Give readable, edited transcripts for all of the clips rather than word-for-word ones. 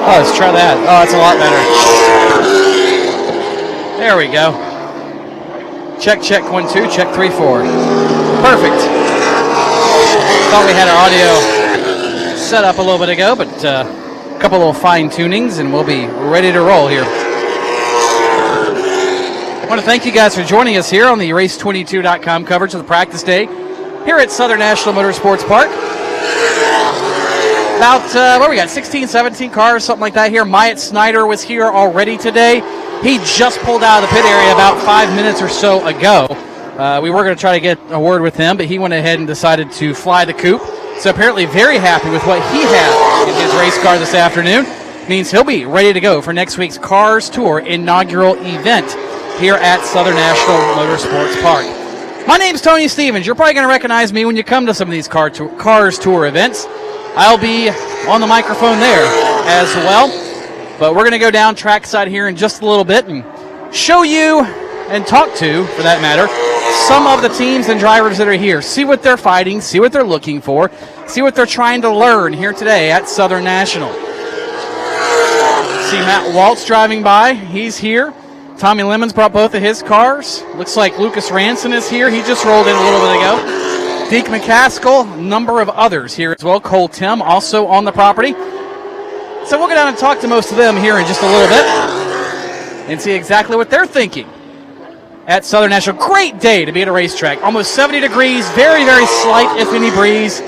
Oh, let's try that. Oh, that's a lot better. There we go. Check, 1, 2, check 3, 4. Perfect. Thought we had our audio set up a little bit ago, but a couple little fine tunings and we'll be ready to roll here. I want to thank you guys for joining us here on the Race22.com coverage of the practice day here at Southern National Motorsports Park. About, what we got, 16, 17 cars, something like that here. Myatt Snyder was here already today. He just pulled out of the pit area about 5 minutes or so ago. We were going to try to get a word with him, but he went ahead and decided to fly the coupe. So apparently very happy with what he had in his race car this afternoon. Means he'll be ready to go for next week's Cars Tour inaugural event here at Southern National Motorsports Park. My name's Tony Stevens. You're probably going to recognize me when you come to some of these Cars Tour events. I'll be on the microphone there as well. But we're going to go down trackside here in just a little bit and show you and talk to, for that matter, some of the teams and drivers that are here. See what they're fighting, see what they're looking for, see what they're trying to learn here today at Southern National. See Matt Waltz driving by. He's here. Tommy Lemons brought both of his cars. Looks like Lucas Ranson is here. He just rolled in a little bit ago. Deac McCaskill, a number of others here as well. Timm also on the property. So we'll go down and talk to most of them here in just a little bit and see exactly what they're thinking at Southern National. Great day to be at a racetrack. Almost 70 degrees, very, very slight, if any, breeze.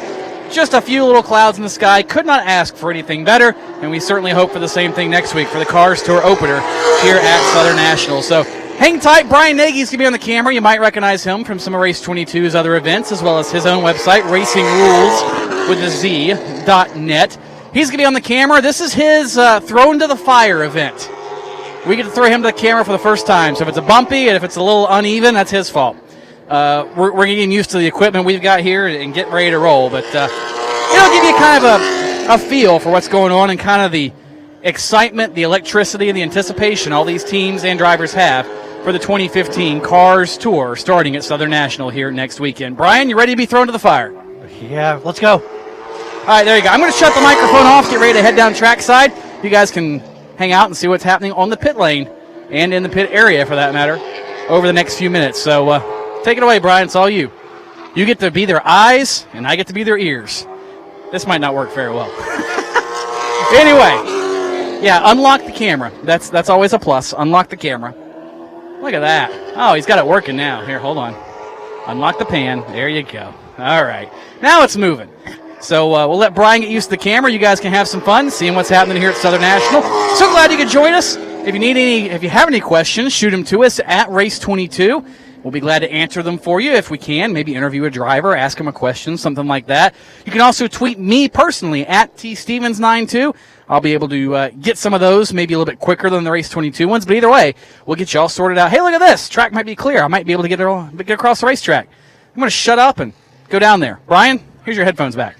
Just a few little clouds in the sky. Could not ask for anything better, and we certainly hope for the same thing next week for the Cars Tour opener here at Southern National. So hang tight. Brian Nagy's going to be on the camera. You might recognize him from some of Race 22's other events, as well as his own website, racingrules.net. He's going to be on the camera. This is his Thrown to the Fire event. We get to throw him to the camera for the first time. So if it's a bumpy and if it's a little uneven, that's his fault. We're getting used to the equipment we've got here and getting ready to roll. But it'll give you kind of a feel for what's going on and kind of the excitement, the electricity, and the anticipation all these teams and drivers have for the 2015 Cars Tour starting at Southern National here next weekend. Brian, you ready to be thrown to the fire? Yeah, let's go. All right, there you go. I'm going to shut the microphone off, get ready to head down trackside. You guys can hang out and see what's happening on the pit lane and in the pit area, for that matter, over the next few minutes. So take it away, Brian. It's all you. You get to be their eyes, and I get to be their ears. This might not work very well. Anyway, yeah, unlock the camera. That's always a plus. Unlock the camera. Look at that. Oh, he's got it working now. Here, hold on. Unlock the pan. There you go. All right. Now it's moving. So we'll let Brian get used to the camera. You guys can have some fun seeing what's happening here at Southern National. So glad you could join us. If you have any questions, shoot them to us at Race22. We'll be glad to answer them for you if we can. Maybe interview a driver, ask him a question, something like that. You can also tweet me personally at TStevens92. I'll be able to get some of those maybe a little bit quicker than the Race 22 ones. But either way, we'll get you all sorted out. Hey, look at this. Track might be clear. I might be able to get across the racetrack. I'm going to shut up and go down there. Brian, here's your headphones back.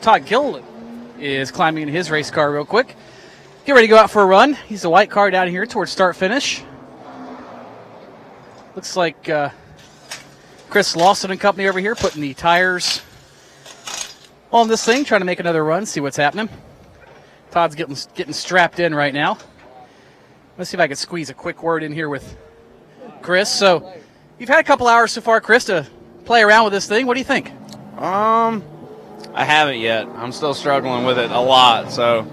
Todd Gilliland is climbing in his race car real quick. Get ready to go out for a run. He's a white car down here towards start-finish. Looks like Chris Lawson and company over here putting the tires on this thing, trying to make another run, see what's happening. Todd's getting strapped in right now. Let's see if I can squeeze a quick word in here with Chris. So you've had a couple hours so far, Chris, to play around with this thing. What do you think? I haven't yet. I'm still struggling with it a lot. So,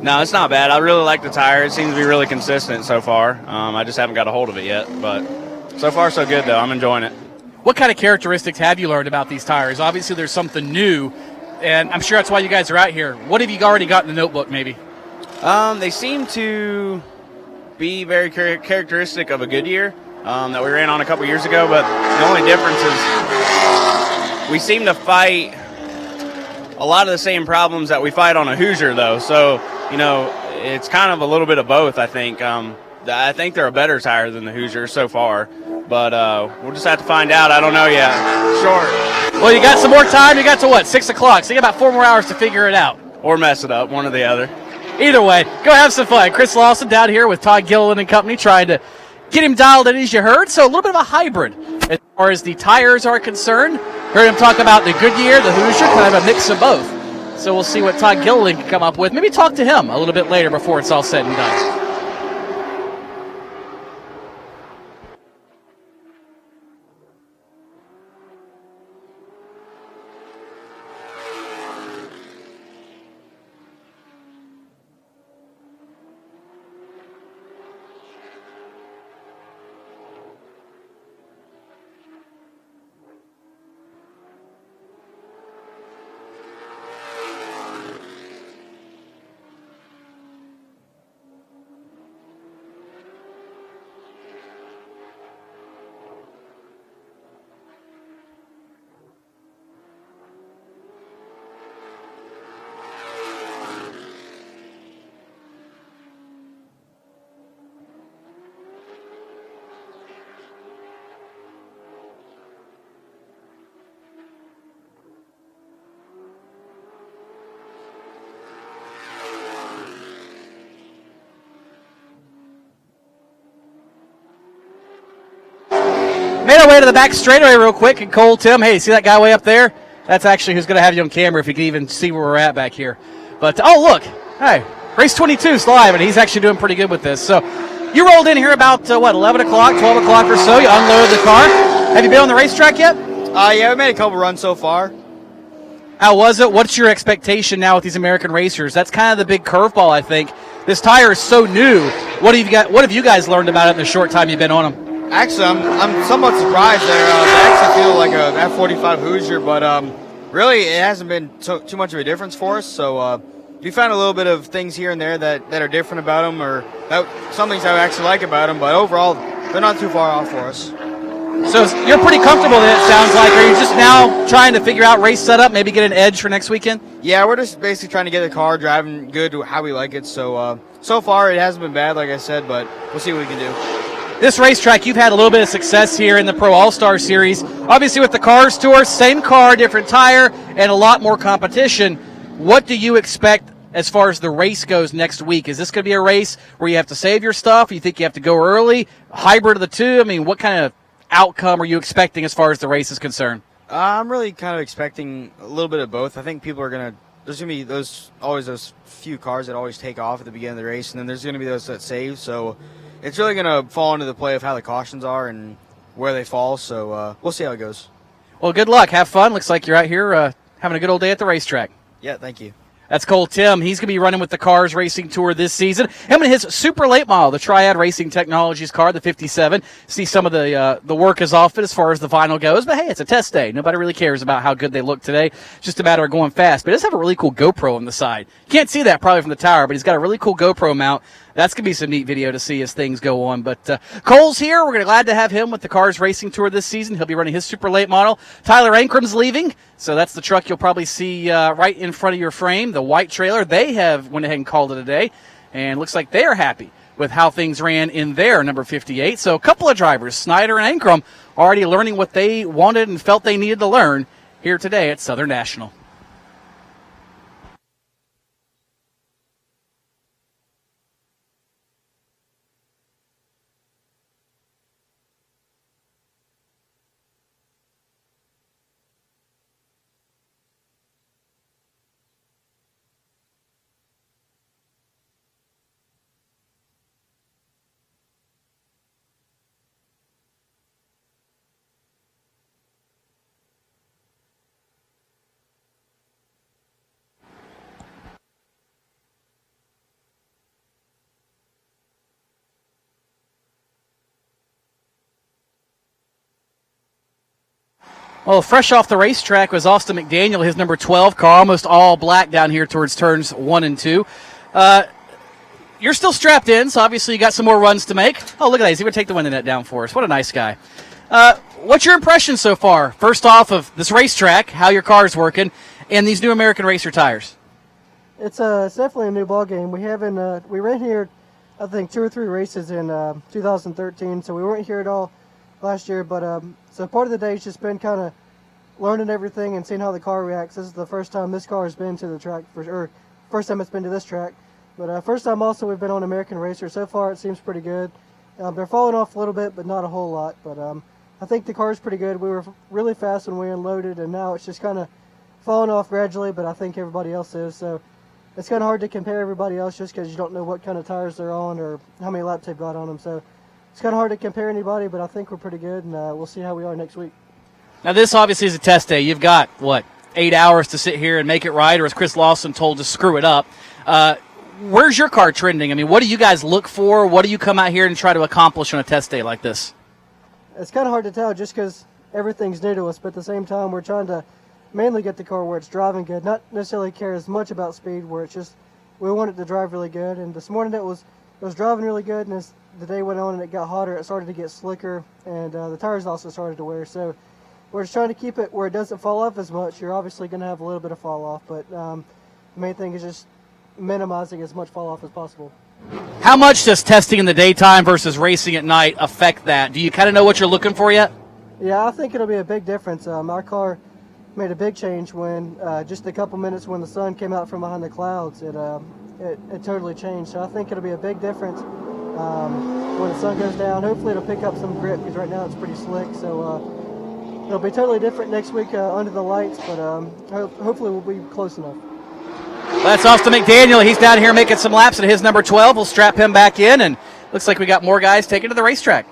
no, it's not bad. I really like the tire. It seems to be really consistent so far. I just haven't got a hold of it yet. But so far, so good, though. I'm enjoying it. What kind of characteristics have you learned about these tires? Obviously, there's something new, and I'm sure that's why you guys are out here. What have you already got in the notebook, maybe? They seem to be very characteristic of a Goodyear that we ran on a couple years ago, but the only difference is we seem to fight a lot of the same problems that we fight on a Hoosier, though. So, it's kind of a little bit of both, I think. I think they're a better tire than the Hoosier so far, but we'll just have to find out. I don't know yet. Short. Well, you got some more time. You got to, 6 o'clock, so you got about 4 more hours to figure it out. Or mess it up, one or the other. Either way, go have some fun. Chris Lawson down here with Todd Gilliland and company trying to get him dialed in, as you heard. So a little bit of a hybrid as far as the tires are concerned. Heard him talk about the Goodyear, the Hoosier, kind of a mix of both. So we'll see what Todd Gilliland can come up with. Maybe talk to him a little bit later before it's all said and done. Made our way to the back straightaway real quick, and Cole Timm, hey, see that guy way up there? That's actually who's going to have you on camera if you can even see where we're at back here. But, oh, look, hey, race 22's live, and he's actually doing pretty good with this. So you rolled in here about, 11 o'clock, 12 o'clock or so. You unloaded the car. Have you been on the racetrack yet? Yeah, we made a couple runs so far. How was it? What's your expectation now with these American racers? That's kind of the big curveball, I think. This tire is so new. What have you guys learned about it in the short time you've been on them? Actually, I'm somewhat surprised there. They actually feel like a F45 Hoosier, but really it hasn't been too much of a difference for us. So we found a little bit of things here and there that are different about them, or some things I actually like about them. But overall, they're not too far off for us. So you're pretty comfortable then, it sounds like. Are you just now trying to figure out race setup, maybe get an edge for next weekend? Yeah, we're just basically trying to get the car driving good how we like it. So so far it hasn't been bad, like I said, but we'll see what we can do. This racetrack, you've had a little bit of success here in the Pro All-Star Series. Obviously with the Cars Tour, same car, different tire, and a lot more competition. What do you expect as far as the race goes next week? Is this going to be a race where you have to save your stuff? You think you have to go early? Hybrid of the two? I mean, what kind of outcome are you expecting as far as the race is concerned? I'm really kind of expecting a little bit of both. I think people are going to – there's going to be always those few cars that always take off at the beginning of the race, and then there's going to be those that save. So – it's really going to fall into the play of how the cautions are and where they fall, so we'll see how it goes. Well, good luck. Have fun. Looks like you're out here having a good old day at the racetrack. Yeah, thank you. That's Cole Timm. He's going to be running with the Cars Racing Tour this season. Him and his super late model, the Triad Racing Technologies car, the 57. See some of the work is off it as far as the vinyl goes. But, hey, it's a test day. Nobody really cares about how good they look today. It's just a matter of going fast. But it does have a really cool GoPro on the side. You can't see that probably from the tower, but he's got a really cool GoPro mount. That's going to be some neat video to see as things go on. But Cole's here. We're glad to have him with the Cars Racing Tour this season. He'll be running his super late model. Tyler Ankram's leaving, so that's the truck you'll probably see right in front of your frame, the white trailer. They have went ahead and called it a day, and looks like they are happy with how things ran in their number 58. So a couple of drivers, Snyder and Ankram, already learning what they wanted and felt they needed to learn here today at Southern National. Well, fresh off the racetrack was Austin McDaniel, his number 12 car, almost all black down here towards turns 1 and 2. You're still strapped in, so obviously you got some more runs to make. Oh, look at that. He's going to take the window net down for us. What a nice guy. What's your impression so far? First off of this racetrack, how your car's working, and these new American Racer tires. It's definitely a new ball game. We haven't we ran here, I think, 2 or 3 races in 2013, so we weren't here at all last year. But so part of the day has just been kind of learning everything and seeing how the car reacts. This is the first time this car has been to the track, or first time it's been to this track. But first time also we've been on American Racer. So far it seems pretty good. They're falling off a little bit, but not a whole lot. But I think the car's pretty good. We were really fast when we unloaded, and now it's just kind of falling off gradually, but I think everybody else is. So it's kind of hard to compare everybody else just because you don't know what kind of tires they're on or how many laps they've got on them. So it's kind of hard to compare anybody, but I think we're pretty good, and we'll see how we are next week. Now, this obviously is a test day. You've got, 8 hours to sit here and make it right, or as Chris Lawson told, to screw it up. Where's your car trending? I mean, what do you guys look for? What do you come out here and try to accomplish on a test day like this? It's kind of hard to tell just because everything's new to us, but at the same time, we're trying to mainly get the car where it's driving good, not necessarily care as much about speed, where it's just we want it to drive really good. And this morning it was driving really good, and as the day went on and it got hotter, it started to get slicker, and the tires also started to wear. So we're just trying to keep it where it doesn't fall off as much. You're obviously going to have a little bit of fall off, but the main thing is just minimizing as much fall off as possible. How much does testing in the daytime versus racing at night affect that? Do you kind of know what you're looking for yet? Yeah, I think it'll be a big difference. Our car made a big change when just a couple minutes when the sun came out from behind the clouds. It totally changed. So I think it'll be a big difference when the sun goes down. Hopefully it'll pick up some grip because right now it's pretty slick. So it'll be totally different next week under the lights, but hopefully we'll be close enough. That's Austin McDaniel. He's down here making some laps at his number 12. We'll strap him back in, and looks like we got more guys taken to the racetrack.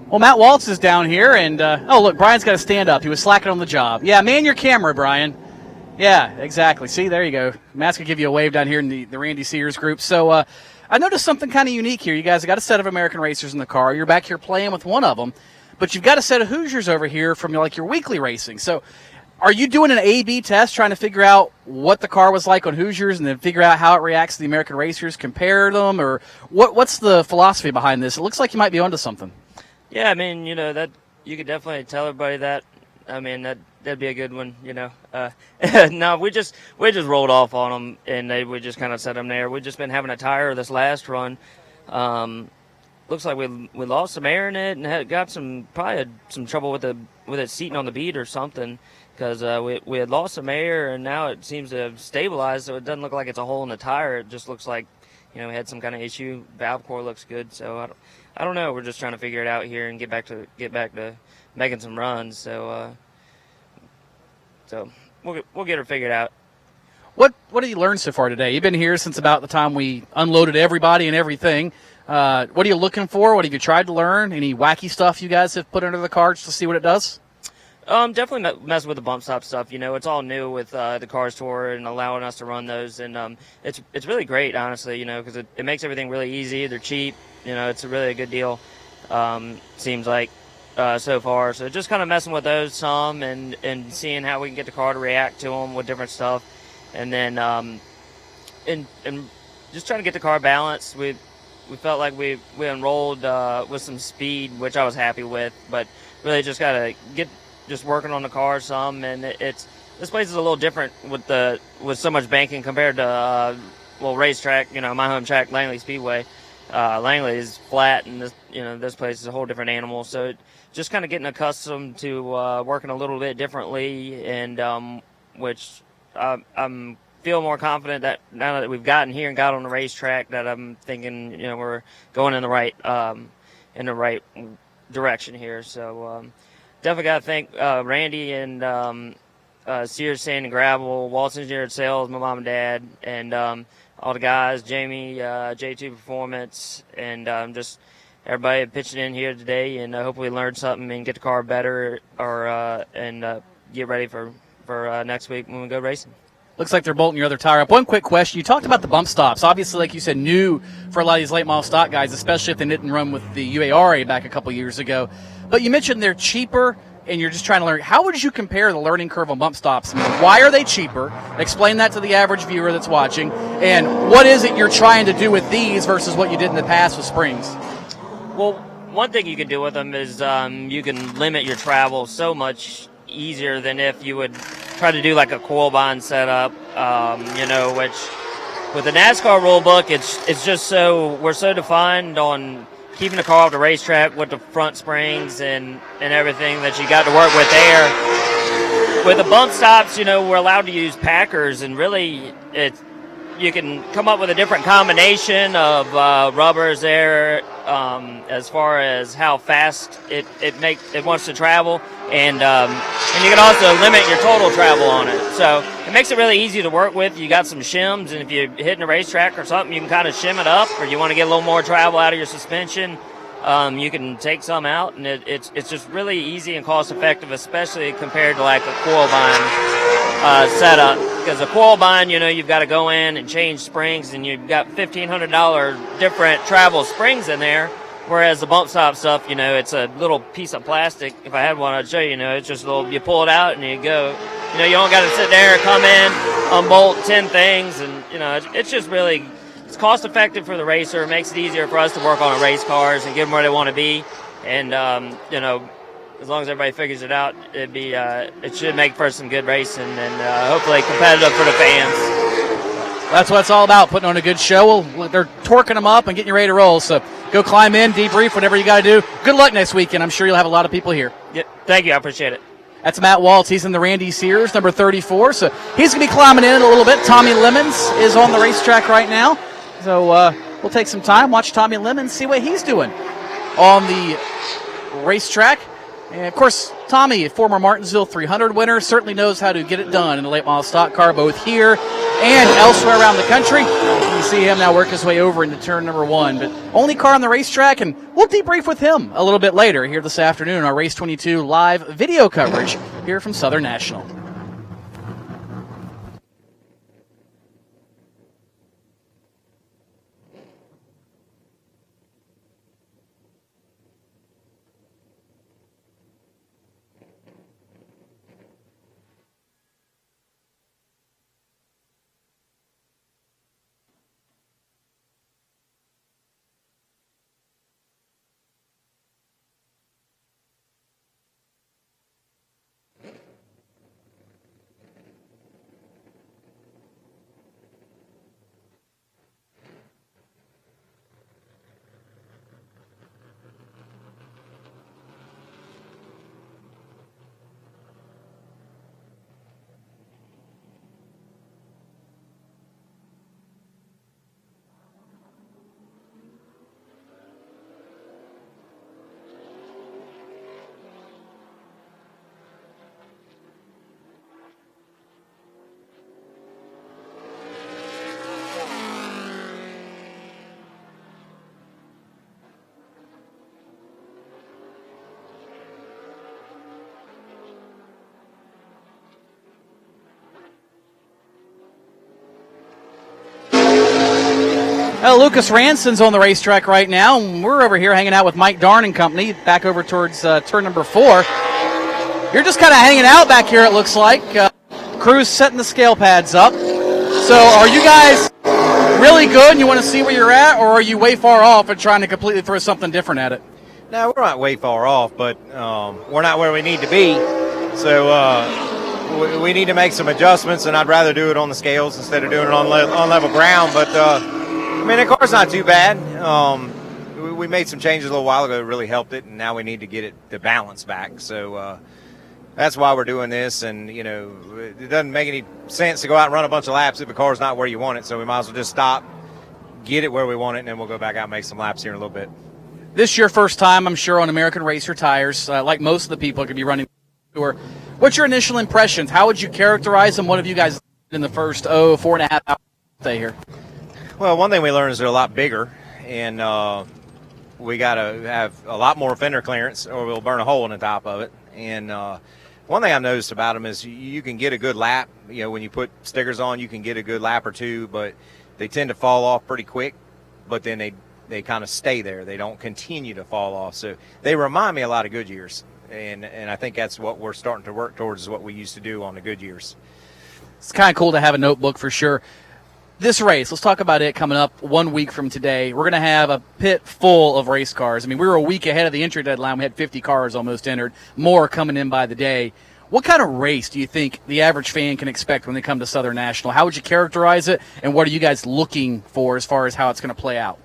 Well, Matt Waltz is down here, and oh, look, Brian's got to stand up. He was slacking on the job. Yeah, man your camera, Brian. Yeah, exactly. See, there you go. Matt's going to give you a wave down here in the Randy Sears group. So I noticed something kind of unique here. You guys have got a set of American Racers in the car. You're back here playing with one of them, but you've got a set of Hoosiers over here from like your weekly racing. So are you doing an A/B test trying to figure out what the car was like on Hoosiers and then figure out how it reacts to the American Racers, compare them, or what's the philosophy behind this? It looks like you might be onto something. Yeah, I mean, that you could definitely tell everybody that. I mean, that that'd be a good one, you know. No, we just rolled off on them, and we just kind of set them there. We've just been having a tire this last run. Looks like we lost some air in it and got some trouble with it seating on the bead or something, because we had lost some air, and now it seems to have stabilized, so it doesn't look like it's a hole in the tire. It just looks like, you know, we had some kind of issue. Valve core looks good, so I don't know. We're just trying to figure it out here and get back to making some runs. So we'll get her figured out. What have you learned so far today? You've been here since about the time we unloaded everybody and everything. What are you looking for? What have you tried to learn? Any wacky stuff you guys have put under the cards to see what it does? Definitely messing with the bump stop stuff. You know, it's all new with the Cars Tour and allowing us to run those, and it's really great, honestly. You know, because it makes everything really easy. They're cheap. You know, it's really a good deal. Seems like so far. So just kind of messing with those some and seeing how we can get the car to react to them with different stuff, and then and just trying to get the car balanced. We felt like we enrolled with some speed, which I was happy with, but really just got to get just working on the car some, and this place is a little different with so much banking compared to racetrack. You know, my home track, Langley Speedway. Langley is flat, and this place is a whole different animal. So just kind of getting accustomed to working a little bit differently, and which I'm feel more confident that now that we've gotten here and got on the racetrack, that I'm thinking, you know, we're going in the right direction here. So definitely got to thank Randy and Sears Sand and Gravel, Waltz Engineered Sales, my mom and dad, and all the guys, Jamie, J2 Performance, and just everybody pitching in here today. And I hope we learned something and get the car better, and get ready for next week when we go racing. Looks like they're bolting your other tire up. One quick question. You talked about the bump stops. Obviously, like you said, new for a lot of these late model stock guys, especially if they didn't run with the UARA back a couple years ago. But you mentioned they're cheaper, and you're just trying to learn. How would you compare the learning curve on bump stops? I mean, why are they cheaper? Explain that to the average viewer that's watching. And what is it you're trying to do with these versus what you did in the past with springs? Well, one thing you can do with them is you can limit your travel so much easier than if you would try to do like a coil bind setup, which with the NASCAR rule book, it's just we're so defined on keeping the car off the racetrack with the front springs and everything that you got to work with there. With the bump stops, we're allowed to use Packers, and really you can come up with a different combination of rubbers there as far as how fast it wants to travel, and you can also limit your total travel on it. So it makes it really easy to work with. You got some shims, and if you're hitting a racetrack or something, you can kind of shim it up, or you want to get a little more travel out of your suspension, you can take some out, and it's just really easy and cost effective, especially compared to like a coil bind setup. Because a coil bind, you've got to go in and change springs, and you've got $1,500 different travel springs in there. Whereas the bump stop stuff, it's a little piece of plastic. If I had one, I'd show you. It's just a little. You pull it out and you go. You don't got to sit there, come in, unbolt 10 things, and it's just really. It's cost effective for the racer. It makes it easier for us to work on race cars and get them where they want to be. And as long as everybody figures it out, it should make for some good racing and hopefully competitive for the fans. That's what it's all about, putting on a good show. They're torquing them up and getting you ready to roll. So go climb in, debrief, whatever you got to do. Good luck next weekend. I'm sure you'll have a lot of people here. Yeah, thank you. I appreciate it. That's Matt Waltz. He's in the Randy Sears, number 34. So he's going to be climbing in a little bit. Tommy Lemons is on the racetrack right now. So we'll take some time, watch Tommy Lemons, see what he's doing on the racetrack. And, of course, Tommy, a former Martinsville 300 winner, certainly knows how to get it done in the late model stock car, both here and elsewhere around the country. You see him now work his way over into turn number 1. But only car on the racetrack, and we'll debrief with him a little bit later here this afternoon on our Race 22 live video coverage here from Southern National. Lucas Ranson's on the racetrack right now, and we're over here hanging out with Mike Darn and company back over towards turn number 4. You're just kind of hanging out back here, it looks like. Crew's setting the scale pads up. So are you guys really good and you want to see where you're at, or are you way far off and trying to completely throw something different at it? No, we're not way far off, but we're not where we need to be. So we need to make some adjustments, and I'd rather do it on the scales instead of doing it on level ground. But, I mean, the car's not too bad. We made some changes a little while ago that really helped it, and now we need to get the balance back. So that's why we're doing this, and, you know, it doesn't make any sense to go out and run a bunch of laps if the car's not where you want it, so we might as well just stop, get it where we want it, and then we'll go back out and make some laps here in a little bit. This your first time, I'm sure, on American Racer tires, like most of the people could be running the tour. What's your initial impressions? How would you characterize them? What have you guys in the first 4.5 hours stay here? Well, one thing we learned is they're a lot bigger, and we got to have a lot more fender clearance or we'll burn a hole in the top of it. And one thing I've noticed about them is you can get a good lap. You know, when you put stickers on, you can get a good lap or two, but they tend to fall off pretty quick, but then they kind of stay there. They don't continue to fall off. So they remind me a lot of Goodyears, and I think that's what we're starting to work towards, is what we used to do on the Goodyears. It's kind of cool to have a notebook for sure. This race, let's talk about it coming up 1 week from today. We're going to have a pit full of race cars. I mean, we were a week ahead of the entry deadline. We had 50 cars almost entered, more coming in by the day. What kind of race do you think the average fan can expect when they come to Southern National? How would you characterize it, and what are you guys looking for as far as how it's going to play out?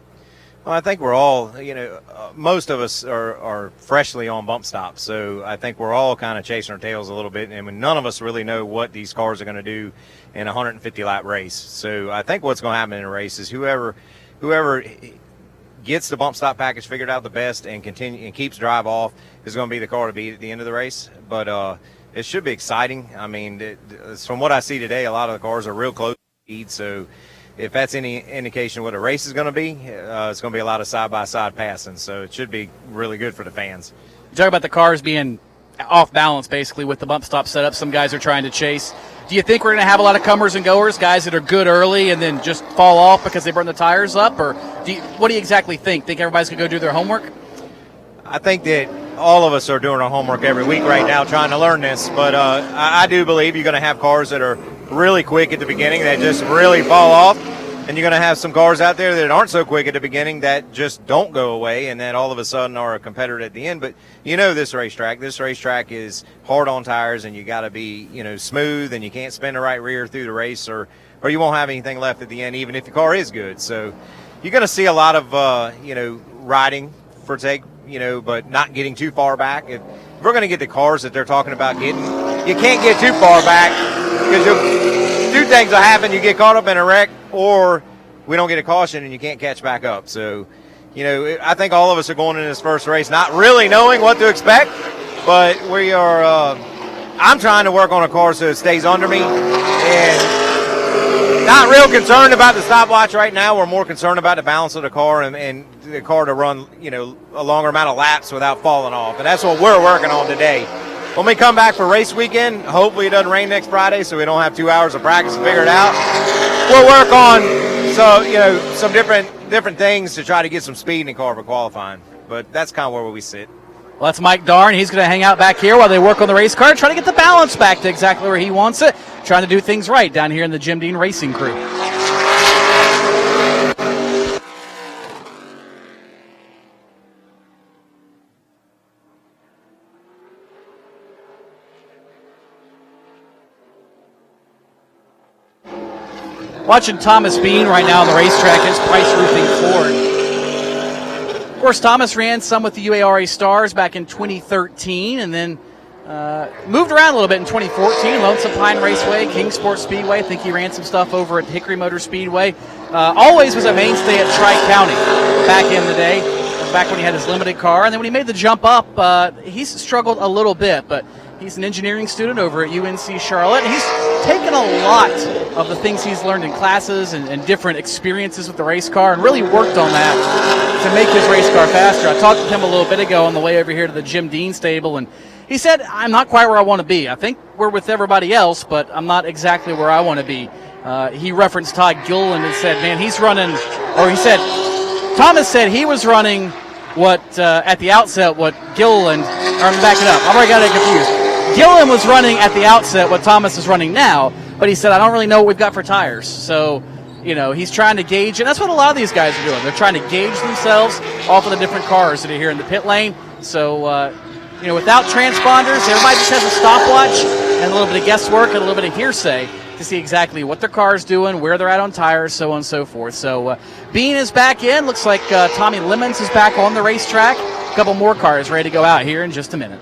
Well, I think we're all, you know, most of us are freshly on bump stops, so I think we're all kind of chasing our tails a little bit, and none of us really know what these cars are going to do in a 150-lap race. So I think what's going to happen in a race is whoever gets the bump stop package figured out the best and keeps drive off is going to be the car to beat at the end of the race. But it should be exciting. I mean, from what I see today, a lot of the cars are real close to speed, so if that's any indication of what a race is going to be, it's going to be a lot of side-by-side passing, so it should be really good for the fans. You talk about the cars being off balance, basically, with the bump stop setup. Some guys are trying to chase. Do you think we're going to have a lot of comers and goers, guys that are good early and then just fall off because they burn the tires up? Or what do you exactly think? Think everybody's going to go do their homework? I think that all of us are doing our homework every week right now trying to learn this, but I do believe you're going to have cars that are really quick at the beginning that just really fall off, and you're going to have some cars out there that aren't so quick at the beginning that just don't go away and then all of a sudden are a competitor at the end. But you know, this racetrack is hard on tires, and you got to be, you know, smooth, and you can't spin the right rear through the race or you won't have anything left at the end, even if your car is good. So you're going to see a lot of you know, riding for take, you know, but not getting too far back. If we're going to get the cars that they're talking about getting, you can't get too far back, because two things will happen. You get caught up in a wreck, or we don't get a caution and you can't catch back up. So, you know, I think all of us are going into this first race not really knowing what to expect, but we are I'm trying to work on a car so it stays under me, and not real concerned about the stopwatch right now. We're more concerned about the balance of the car and the car to run, you know, a longer amount of laps without falling off. And that's what we're working on today. When we come back for race weekend, hopefully it doesn't rain next Friday, so we don't have 2 hours of practice to figure it out. We'll work on some different things to try to get some speed in the car for qualifying. But that's kind of where we sit. Well, that's Mike Darn. He's going to hang out back here while they work on the race car, trying to get the balance back to exactly where he wants it, trying to do things right down here in the Jim Deane Racing crew. Watching Thomas Beane right now on the racetrack is Price Roofing Ford. Of course, Thomas ran some with the UARA Stars back in 2013, and then moved around a little bit in 2014. Lonesome Pine Raceway, Kingsport Speedway. I think he ran some stuff over at Hickory Motor Speedway. Always was a mainstay at Tri-County back in the day, back when he had his limited car. And then when he made the jump up, he's struggled a little bit, but he's an engineering student over at UNC Charlotte. And he's taken a lot of the things he's learned in classes and different experiences with the race car and really worked on that to make his race car faster. I talked to him a little bit ago on the way over here to the Jim Deane stable, and he said, I'm not quite where I want to be. I think we're with everybody else, but I'm not exactly where I want to be. He referenced Todd Gilliland and said, man, he's running or he said, Thomas said he was running what, at the outset, what Gilliland, or I'm back it up, I've already got it confused. Gilliland was running at the outset what Thomas is running now, but he said, I don't really know what we've got for tires. So, he's trying to gauge, and that's what a lot of these guys are doing. They're trying to gauge themselves off of the different cars that are here in the pit lane. So, without transponders, everybody just has a stopwatch and a little bit of guesswork and a little bit of hearsay to see exactly what their car's doing, where they're at on tires, so on and so forth. So Beane is back in. Looks like Tommy Lemons is back on the racetrack. A couple more cars ready to go out here in just a minute.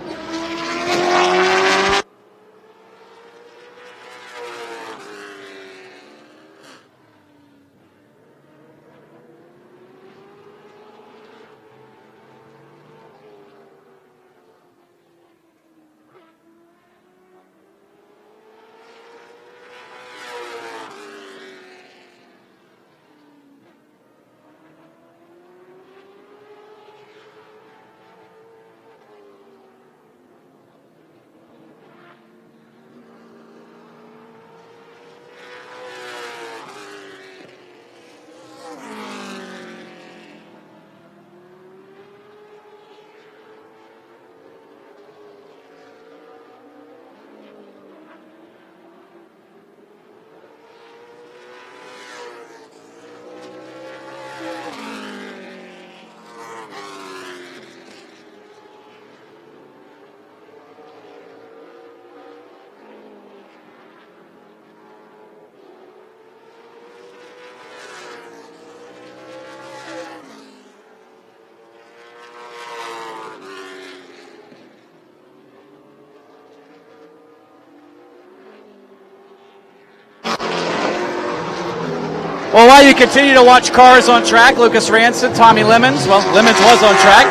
Well, while you continue to watch cars on track, Lucas Ranson, Tommy Lemons, Lemons was on track.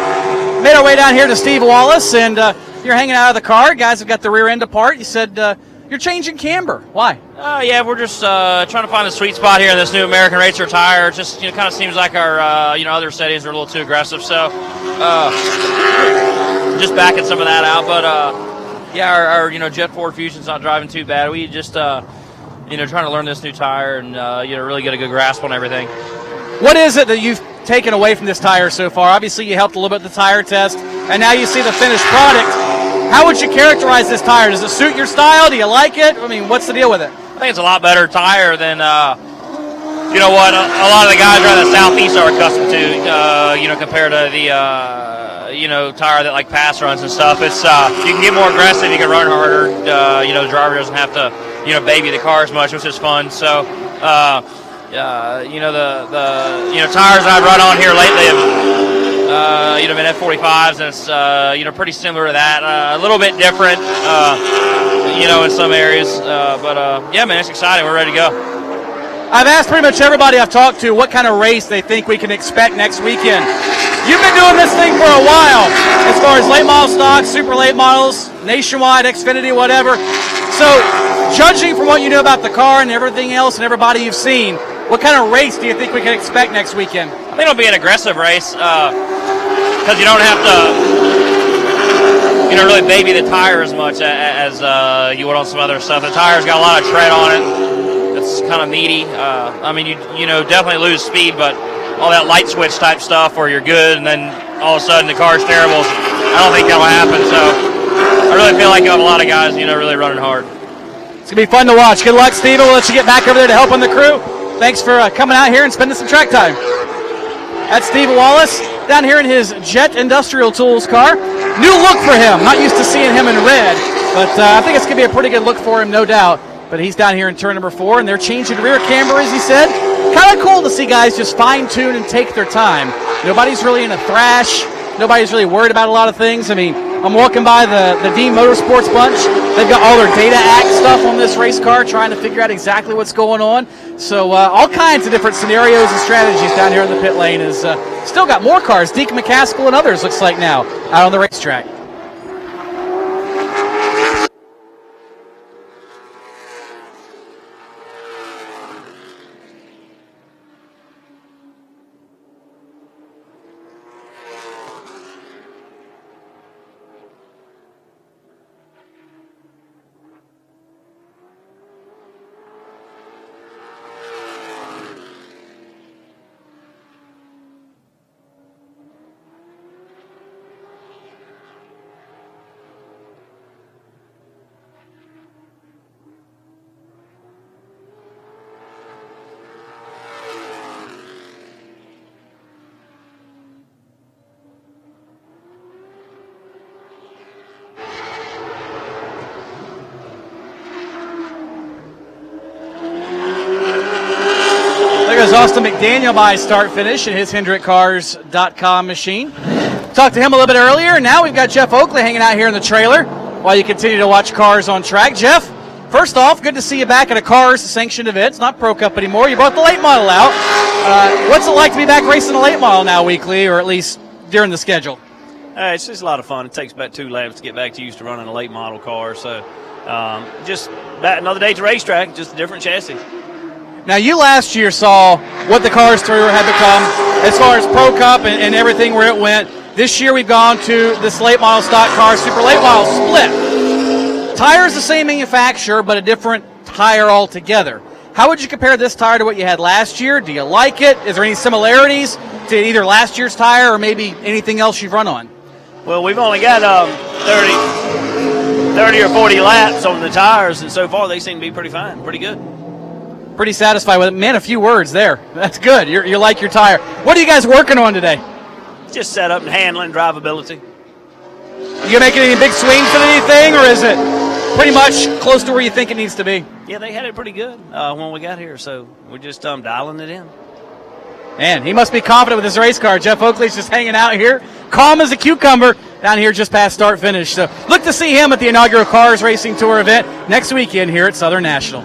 Made our way down here to Steve Wallace, and you're hanging out of the car. Guys have got the rear end apart. You said you're changing camber. Why? Yeah, we're just trying to find the sweet spot here in this new American Racer tire. It just kind of seems like our other settings are a little too aggressive, so just backing some of that out. But our Jet Forward Fusion's not driving too bad. We just trying to learn this new tire and really get a good grasp on everything. What is it that you've taken away from this tire so far? Obviously, you helped a little bit with the tire test, and now you see the finished product. How would you characterize this tire? Does it suit your style? Do you like it? I mean, what's the deal with it? I think it's a lot better tire than a lot of the guys around the Southeast are accustomed to. Compared to the tire that like pass runs and stuff. It's you can get more aggressive, you can run harder. The driver doesn't have to baby the car as much, which is fun. So the tires I've run on here lately have been F45s, and it's pretty similar to that. A little bit different, in some areas. But it's exciting. We're ready to go. I've asked pretty much everybody I've talked to what kind of race they think we can expect next weekend. You've been doing this thing for a while, as far as late model stocks, super late models, nationwide, Xfinity, whatever. So, judging from what you know about the car and everything else and everybody you've seen, what kind of race do you think we can expect next weekend? I think it'll be an aggressive race because you don't have to, really baby the tire as much as you would on some other stuff. The tire's got a lot of tread on it. It's kind of meaty. You definitely lose speed, but all that light switch type stuff where you're good and then all of a sudden the car's terrible, I don't think that'll happen. So I really feel like you have a lot of guys, really running hard. It's going to be fun to watch. Good luck, Steven. We'll let you get back over there to help on the crew. Thanks for coming out here and spending some track time. That's Steve Wallace down here in his Jet Industrial Tools car. New look for him. Not used to seeing him in red, but I think it's going to be a pretty good look for him, no doubt. But he's down here in turn number 4, and they're changing rear camber, as he said. Kind of cool to see guys just fine-tune and take their time. Nobody's really in a thrash. Nobody's really worried about a lot of things. I mean, I'm walking by the Deac Motorsports bunch. They've got all their data act stuff on this race car, trying to figure out exactly what's going on. So all kinds of different scenarios and strategies down here in the pit lane. Is still got more cars. Deac McCaskill and others, looks like now, out on the racetrack. goes Austin McDaniel by start finish in his HendrickCars.com machine. Talked to him a little bit earlier. Now we've got Jeff Oakley hanging out here in the trailer while you continue to watch cars on track. Jeff, first off, good to see you back at a Cars sanctioned event. It's not Pro Cup anymore. You brought the late model out. What's it like to be back racing the late model now weekly, or at least during the schedule? It's just a lot of fun. It takes about 2 laps to get back to used to running a late model car. So just back another day to racetrack, just a different chassis. Now, you last year saw what the Cars Tour had become as far as Pro Cup and everything where it went. This year we've gone to this late model stock car, super late model split. Tires the same manufacturer, but a different tire altogether. How would you compare this tire to what you had last year? Do you like it? Is there any similarities to either last year's tire or maybe anything else you've run on? Well, we've only got 30 or 40 laps on the tires, and so far they seem to be pretty fine, pretty good. Pretty satisfied with it. Man, a few words there. That's good. You like your tire. What are you guys working on today? Just setup and handling, drivability. You making any big swings with anything, or is it pretty much close to where you think it needs to be? Yeah, they had it pretty good when we got here, so we're just dialing it in. Man, he must be confident with his race car. Jeff Oakley's just hanging out here, calm as a cucumber, down here just past start finish. So look to see him at the inaugural Cars Racing Tour event next weekend here at Southern National.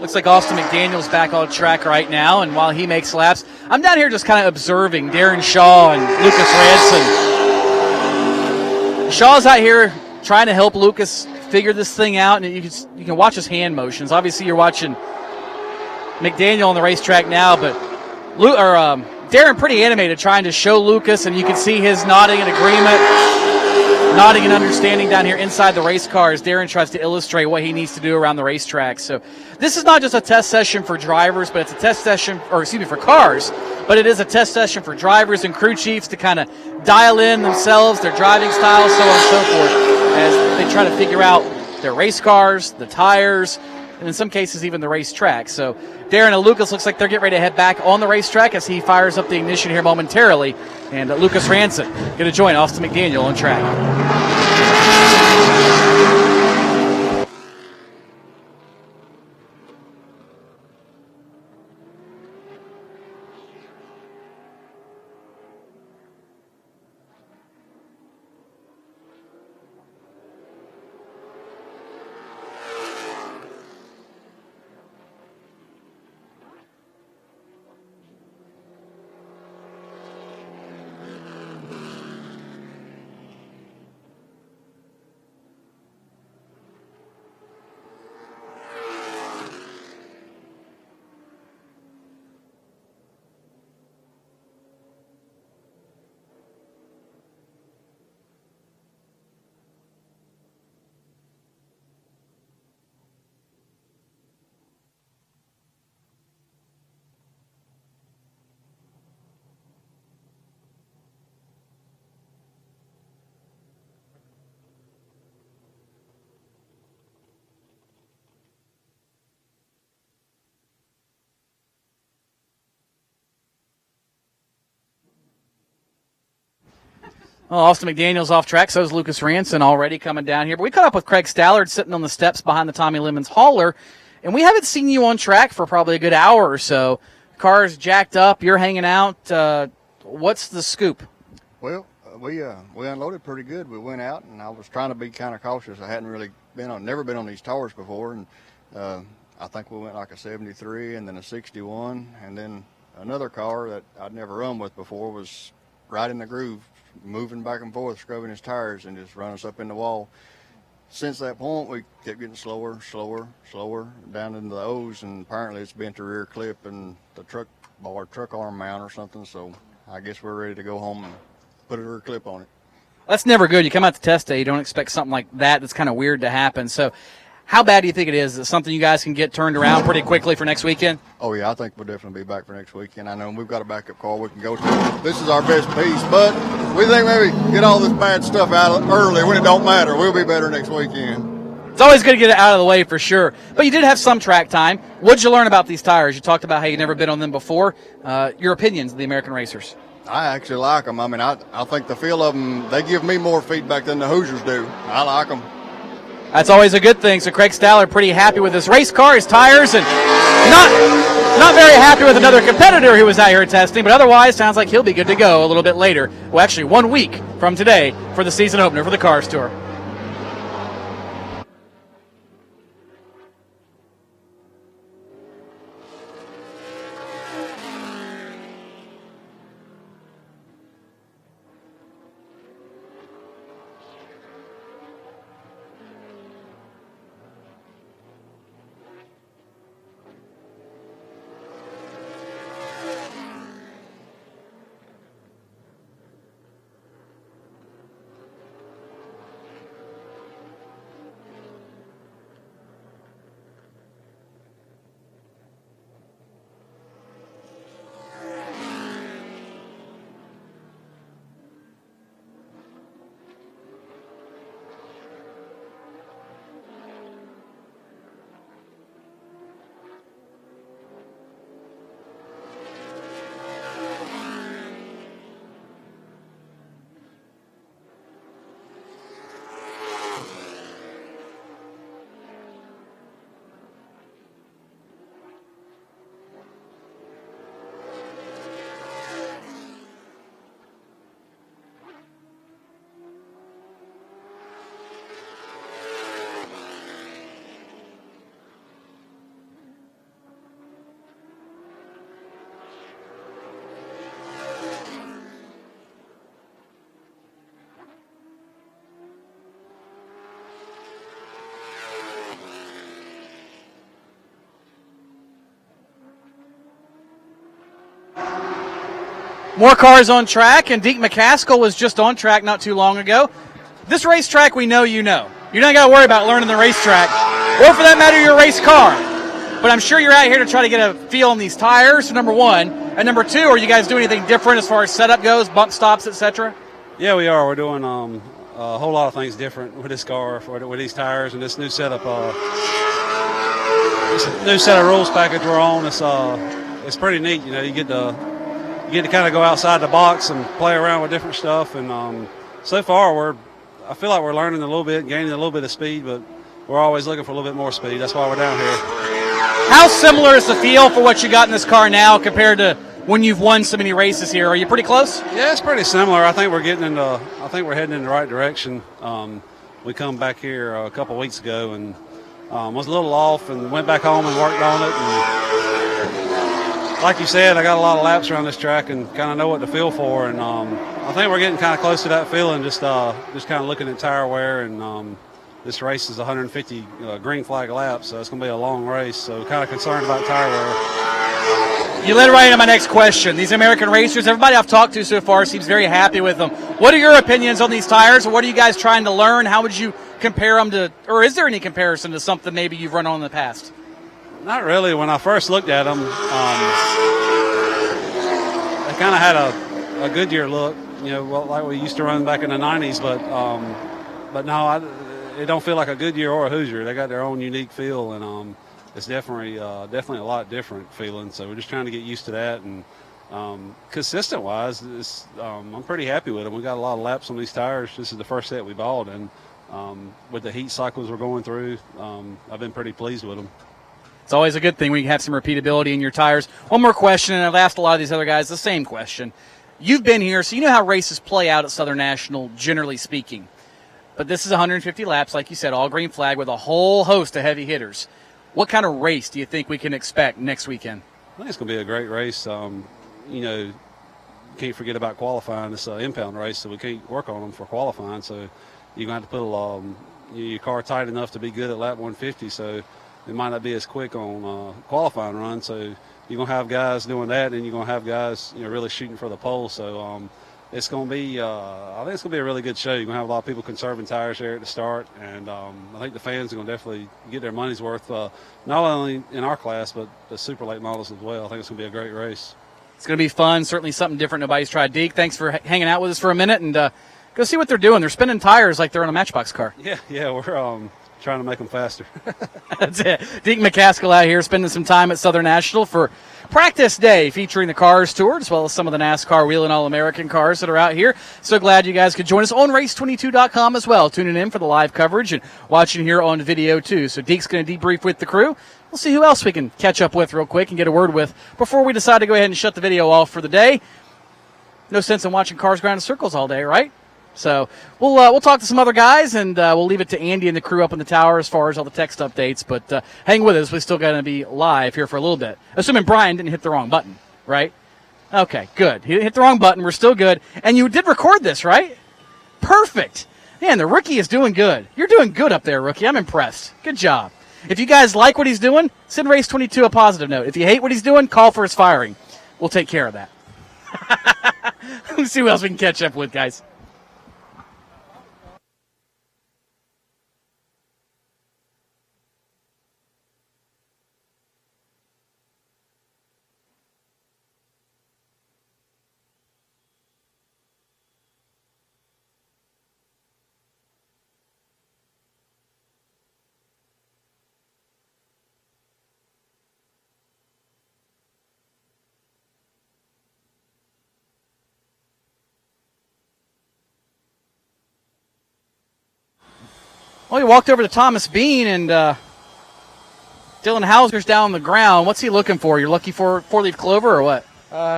Looks like Austin McDaniel's back on track right now, and while he makes laps, I'm down here just kind of observing Darren Shaw and Lucas Ranson. Shaw's out here trying to help Lucas figure this thing out, and you can watch his hand motions. Obviously, you're watching McDaniel on the racetrack now, but Darren pretty animated trying to show Lucas, and you can see his nodding in agreement, nodding and understanding down here inside the race car as Darren tries to illustrate what he needs to do around the racetrack. So this is not just a test session for drivers, but it's a test session, for cars, but it is a test session for drivers and crew chiefs to kind of dial in themselves, their driving style, so on and so forth, as they try to figure out their race cars, the tires, and in some cases even the racetrack. So Darren and Lucas looks like they're getting ready to head back on the racetrack as he fires up the ignition here momentarily. And Lucas Ranson going to join Austin McDaniel on track. Well, Austin McDaniel's off track, so is Lucas Ranson already coming down here. But we caught up with Craig Stallard sitting on the steps behind the Tommy Lemons hauler, and we haven't seen you on track for probably a good hour or so. Car's jacked up, you're hanging out. What's the scoop? Well, we unloaded pretty good. We went out, and I was trying to be kind of cautious. I hadn't really never been on these towers before, and I think we went like a 73 and then a 61, and then another car that I'd never run with before was right in the groove, moving back and forth, scrubbing his tires, and just run us up in the wall. Since that point, we kept getting slower down into the O's, and apparently it's bent the rear clip and the truck arm mount or something. So I guess we're ready to go home and put a rear clip on it. That's never good. You come out to test day, you don't expect something like that. That's kind of weird to happen. So how bad do you think it is? Is it something you guys can get turned around pretty quickly for next weekend? Oh, yeah, I think we'll definitely be back for next weekend. I know we've got a backup car we can go to. This is our best piece, but we think maybe get all this bad stuff out early when it don't matter. We'll be better next weekend. It's always good to get it out of the way for sure. But you did have some track time. What'd you learn about these tires? You talked about how you'd never been on them before. Your opinions of the American racers. I actually like them. I mean, I think the feel of them, they give me more feedback than the Hoosiers do. I like them. That's always a good thing. So Craig Stallard pretty happy with his race car, his tires, and not very happy with another competitor who was out here testing, but otherwise sounds like he'll be good to go a little bit later. Well, actually 1 week from today for the season opener for the Cars Tour. More cars on track, and Deac McCaskill was just on track not too long ago. This racetrack we know you know. You don't got to worry about learning the racetrack, or for that matter, your race car. But I'm sure you're out here to try to get a feel on these tires, number one. And number two, are you guys doing anything different as far as setup goes, bump stops, etc.? Yeah, we are. We're doing a whole lot of things different with this car, with these tires, and this new setup. This new set of rules package we're on. It's pretty neat. You know, you get to kind of go outside the box and play around with different stuff. And so far, I feel like we're learning a little bit, gaining a little bit of speed, but we're always looking for a little bit more speed. That's why we're down here. How similar is the feel for what you got in this car now compared to when you've won so many races here? Are you pretty close? Yeah, it's pretty similar. I think we're heading in the right direction. We come back here a couple weeks ago and was a little off, and went back home and worked on it. And like you said, I got a lot of laps around this track and kind of know what to feel for. And I think we're getting kind of close to that feeling. Just kind of looking at tire wear, and this race is 150 green flag laps, so it's going to be a long race. So kind of concerned about tire wear. You led right into my next question. These American racers, everybody I've talked to so far seems very happy with them. What are your opinions on these tires? What are you guys trying to learn? How would you compare them to, or is there any comparison to something maybe you've run on in the past? Not really. When I first looked at them, they kind of had a Goodyear look, like we used to run back in the 90s, but no, it don't feel like a Goodyear or a Hoosier. They got their own unique feel, and it's definitely a lot different feeling. So we're just trying to get used to that. And consistent-wise, I'm pretty happy with them. We got a lot of laps on these tires. This is the first set we bought, and with the heat cycles we're going through, I've been pretty pleased with them. It's always a good thing when you have some repeatability in your tires. One more question, and I've asked a lot of these other guys the same question. You've been here, so you know how races play out at Southern National, generally speaking. But this is 150 laps, like you said, all green flag with a whole host of heavy hitters. What kind of race do you think we can expect next weekend? I think it's going to be a great race. Can't forget about qualifying. It's an impound race, so we can't work on them for qualifying. So you're going to have to put your car tight enough to be good at lap 150. So it might not be as quick on qualifying run. So you're going to have guys doing that, and you're going to have guys really shooting for the pole. So it's going to be, I think it's going to be a really good show. You're going to have a lot of people conserving tires there at the start, and I think the fans are going to definitely get their money's worth, not only in our class, but the super late models as well. I think it's going to be a great race. It's going to be fun, certainly something different nobody's tried. Deac, thanks for hanging out with us for a minute, and go see what they're doing. They're spinning tires like they're in a Matchbox car. Yeah, we're trying to make them faster. That's it. Deac McCaskill out here spending some time at Southern National for practice day featuring the Cars Tour, as well as some of the NASCAR Wheel and All-American cars that are out here. So glad you guys could join us on race22.com as well, tuning in for the live coverage and watching here on video too. So Deac's going to debrief with the crew. We'll see who else we can catch up with real quick and get a word with before we decide to go ahead and shut the video off for the day. No sense in watching cars go around in circles all day, right? So we'll talk to some other guys, and we'll leave it to Andy and the crew up in the tower as far as all the text updates. But hang with us. We're still going to be live here for a little bit. Assuming Brian didn't hit the wrong button, right? Okay, good. He hit the wrong button. We're still good. And you did record this, right? Perfect. Man, the rookie is doing good. You're doing good up there, rookie. I'm impressed. Good job. If you guys like what he's doing, send Race22 a positive note. If you hate what he's doing, call for his firing. We'll take care of that. Let's see what else we can catch up with, guys. Well, he walked over to Thomas Beane, and Dylan Hauser's down on the ground. What's he looking for? You're lucky for four-leaf clover or what?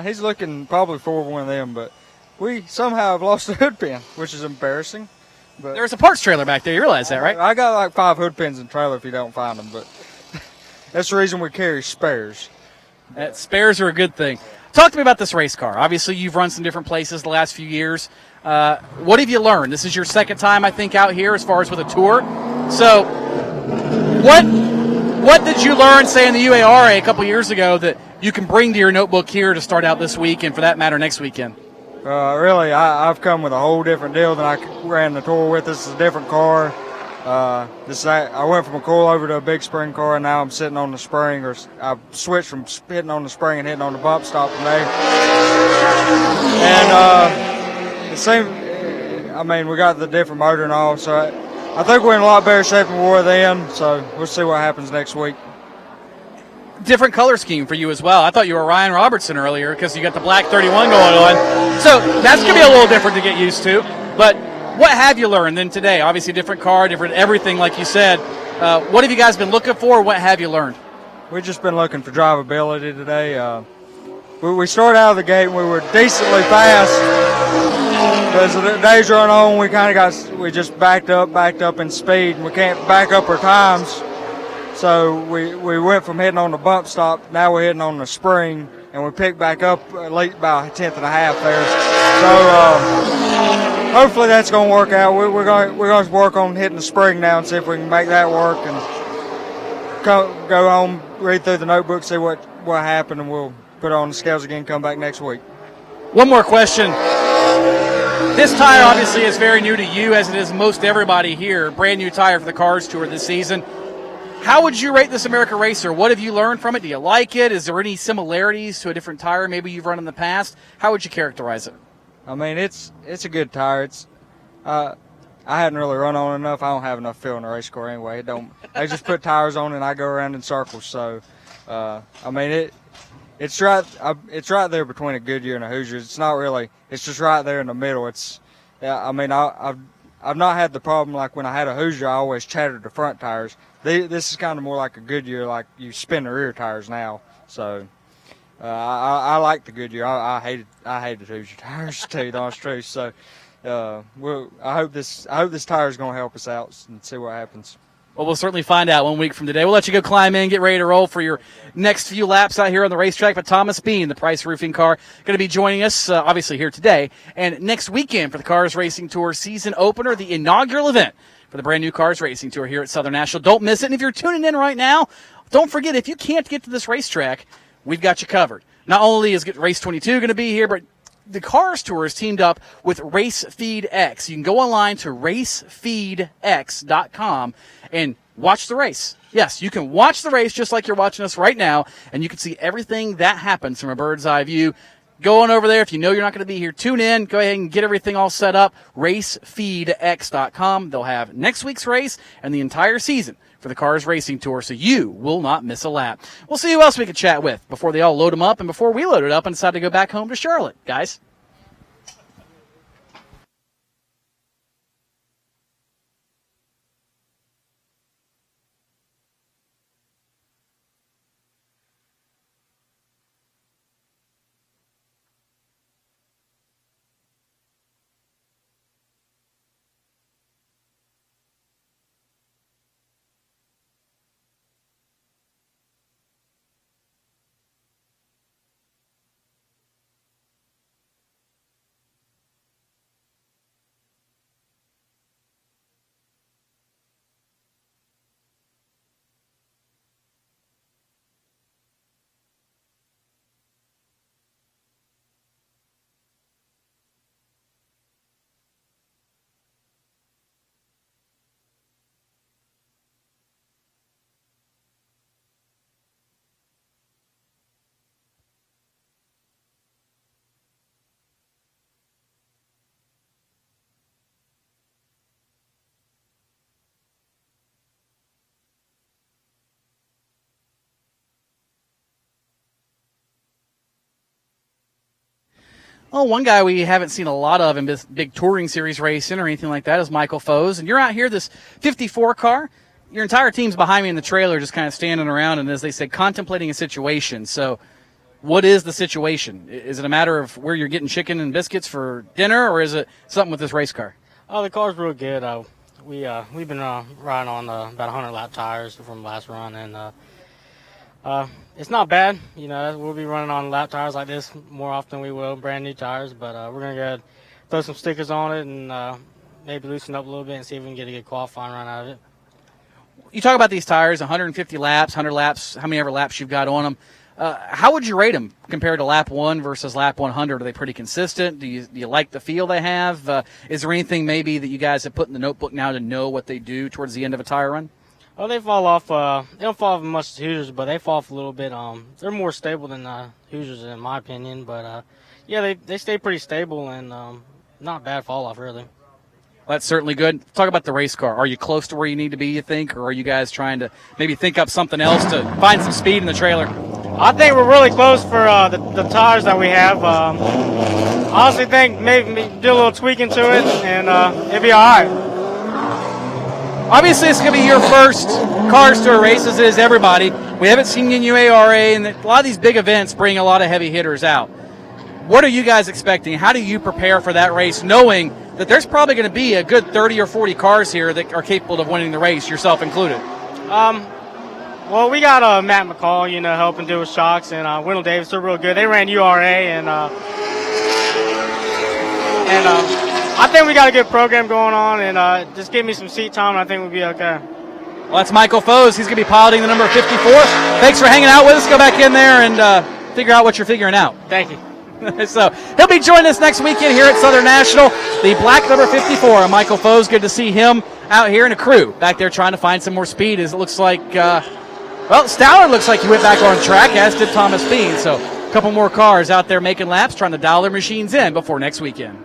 He's looking probably for one of them, but we somehow have lost the hood pin, which is embarrassing. But There's a parts trailer back there. You realize that, right? I got like 5 hood pins in the trailer if you don't find them, but that's the reason we carry spares. Spares are a good thing. Talk to me about this race car. Obviously, you've run some different places the last few years. What have you learned? This is your second time, I think, out here as far as with a tour. So what did you learn, say, in the UARA a couple years ago that you can bring to your notebook here to start out this week and, for that matter, next weekend? Really, I've come with a whole different deal than I ran the tour with. This is a different car. I went from a coilover to a big spring car, and now I'm sitting on the spring, or I switched from hitting on the spring and hitting on the bump stop today. And the same, I mean, we got the different motor and all, so I think we're in a lot better shape than we were then, so we'll see what happens next week. Different color scheme for you as well. I thought you were Ryan Robertson earlier because you got the black 31 going on. So that's going to be a little different to get used to. But what have you learned then today? Obviously, different car, different everything, like you said. What have you guys been looking for? What have you learned? We've just been looking for drivability today. We started out of the gate and we were decently fast. As the days run on, we just backed up in speed, and we can't back up our times. So we went from hitting on the bump stop, now we're hitting on the spring, and we picked back up late about a tenth and a half there. So hopefully that's going to work out. We're going to work on hitting the spring now and see if we can make that work, and go home, read through the notebook, see what happened, and we'll put it on the scales again, come back next week. One more question. This tire obviously is very new to you, as it is most everybody here. Brand new tire for the Cars Tour this season. How would you rate this America Racer? What have you learned from it? Do you like it? Is there any similarities to a different tire maybe you've run in the past? How would you characterize it? I mean, it's a good tire. I hadn't really run on enough. I don't have enough feel in a race car anyway. I just put tires on and I go around in circles. So, I mean, it's right there between a Goodyear and a Hoosier. It's not really. It's just right there in the middle. I mean, I've not had the problem like when I had a Hoosier. I always chattered the front tires. This is kind of more like a Goodyear, like you spin the rear tires now. So I like the Goodyear. I hated Hoosier tires to tell you the honest truth. So I hope this tire is going to help us out and see what happens. Well, we'll certainly find out 1 week from today. We'll let you go climb in, get ready to roll for your next few laps out here on the racetrack. But Thomas Beane, the Price Roofing car, going to be joining us, obviously, here today. And next weekend for the Cars Racing Tour season opener, the inaugural event for the brand new Cars Racing Tour here at Southern National. Don't miss it. And if you're tuning in right now, don't forget, if you can't get to this racetrack, we've got you covered. Not only is Race 22 going to be here, but the Cars Tour is teamed up with RaceFeedX. You can go online to racefeedx.com and watch the race. Yes, you can watch the race just like you're watching us right now, and you can see everything that happens from a bird's eye view. Go on over there. If you know you're not going to be here, tune in. Go ahead and get everything all set up. RaceFeedX.com. They'll have next week's race and the entire season for the Cars Racing Tour, so you will not miss a lap. We'll see who else we can chat with before they all load them up and before we load it up and decide to go back home to Charlotte. Guys? Well, one guy we haven't seen a lot of in this big touring series racing or anything like that is Michael Fose. And you're out here, this 54 car. Your entire team's behind me in the trailer just kind of standing around and, as they say, contemplating a situation. So what is the situation? Is it a matter of where you're getting chicken and biscuits for dinner, or is it something with this race car? Oh, the car's real good. We've been riding on about 100 lap tires from last run, and it's not bad. You know, we'll be running on lap tires like this more often than we will brand new tires, but we're going to go throw some stickers on it and maybe loosen up a little bit and see if we can get a good qualifying run out of it. You talk about these tires, 150 laps, 100 laps, how many ever laps you've got on them. How would you rate them compared to lap 1 versus lap 100? Are they pretty consistent? Do you like the feel they have? Is there anything maybe that you guys have put in the notebook now to know what they do towards the end of a tire run? Oh, they fall off. They don't fall off as much as Hoosiers, but they fall off a little bit. They're more stable than Hoosiers, in my opinion. But yeah, they stay pretty stable and not bad fall off, really. Well, that's certainly good. Talk about the race car. Are you close to where you need to be, you think, or are you guys trying to maybe think up something else to find some speed in the trailer? I think we're really close for the tires that we have. I honestly think maybe do a little tweaking to it, and it'll be all right. Obviously, it's going to be your first Cars Tour race, as it is everybody. We haven't seen you in UARA, and a lot of these big events bring a lot of heavy hitters out. What are you guys expecting? How do you prepare for that race, knowing that there's probably going to be a good 30 or 40 cars here that are capable of winning the race, yourself included? Well, we got Matt McCall, helping do with shocks, and Wendell Davis. They're real good. They ran URA, and I think we got a good program going on, and just give me some seat time, and I think we'll be okay. Well, that's Michael Fose. He's going to be piloting the number 54. Thanks for hanging out with us. Go back in there and figure out what you're figuring out. Thank you. So he'll be joining us next weekend here at Southern National. The black number 54, Michael Fose. Good to see him out here in a crew back there trying to find some more speed. As it looks like, Stallard looks like he went back on track, as did Thomas Beane. So a couple more cars out there making laps, trying to dial their machines in before next weekend.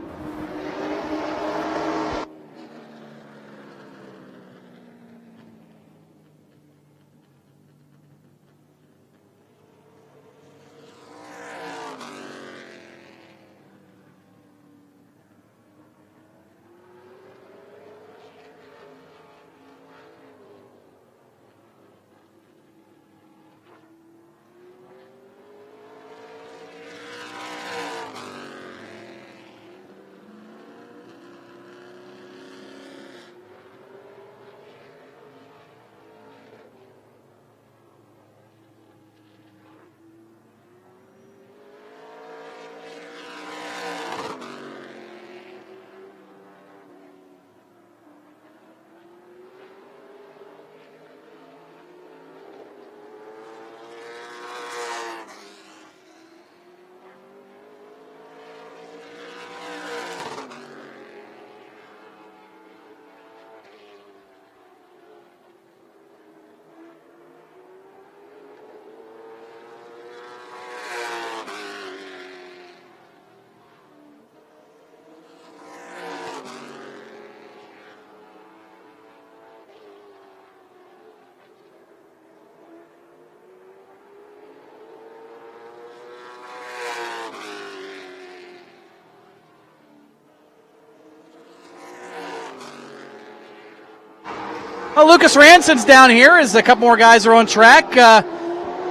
Well, Lucas Ranson's down here as a couple more guys are on track.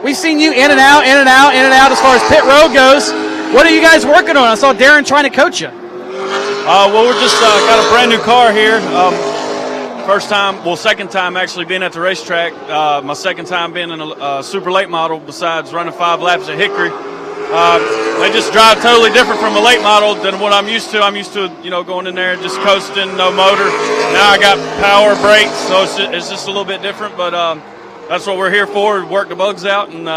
We've seen you in and out as far as pit road goes. What are you guys working on? I saw Darren trying to coach you. Well, we're just got a brand new car here. Second time actually being at the racetrack. My second time being in a super late model besides running 5 laps at Hickory. They just drive totally different from a late model than what I'm used to. I'm used to, going in there and just coasting, no motor. Now I got power brakes, so it's just a little bit different. But that's what we're here for, work the bugs out, and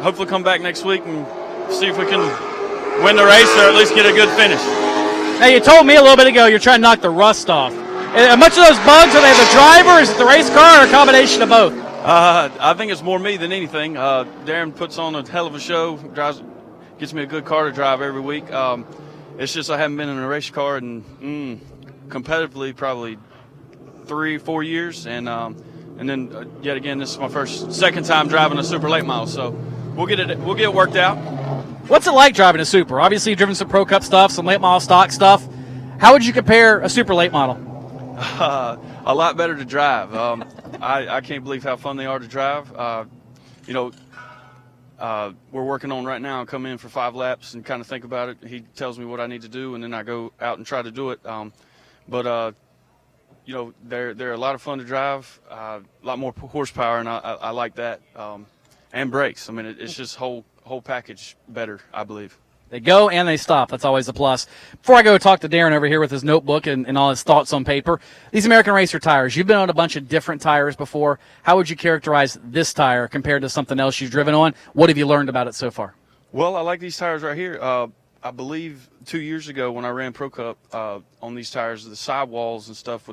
hopefully come back next week and see if we can win the race or at least get a good finish. Now, you told me a little bit ago you're trying to knock the rust off. Much of those bugs, are they the driver, is it the race car, or a combination of both? I think it's more me than anything. Darren puts on a hell of a show, gets me a good car to drive every week. It's just I haven't been in a race car in competitively probably 3-4 years, and then yet again this is my second time driving a super late model, so we'll get it worked out. What's it like driving a super? Obviously you've driven some Pro Cup stuff, some late model stock stuff. How would you compare a super late model? A lot better to drive. I can't believe how fun they are to drive. We're working on right now. I come in for 5 laps and kind of think about it. He tells me what I need to do, and then I go out and try to do it. But they're a lot of fun to drive, a lot more horsepower, and I like that. And brakes. I mean, it's just whole package better, I believe. They go and they stop. That's always a plus. Before I go talk to Darren over here with his notebook and all his thoughts on paper, these American Racer tires, you've been on a bunch of different tires before. How would you characterize this tire compared to something else you've driven on? What have you learned about it so far? Well, I like these tires right here. I believe 2 years ago when I ran Pro Cup on these tires, the sidewalls and stuff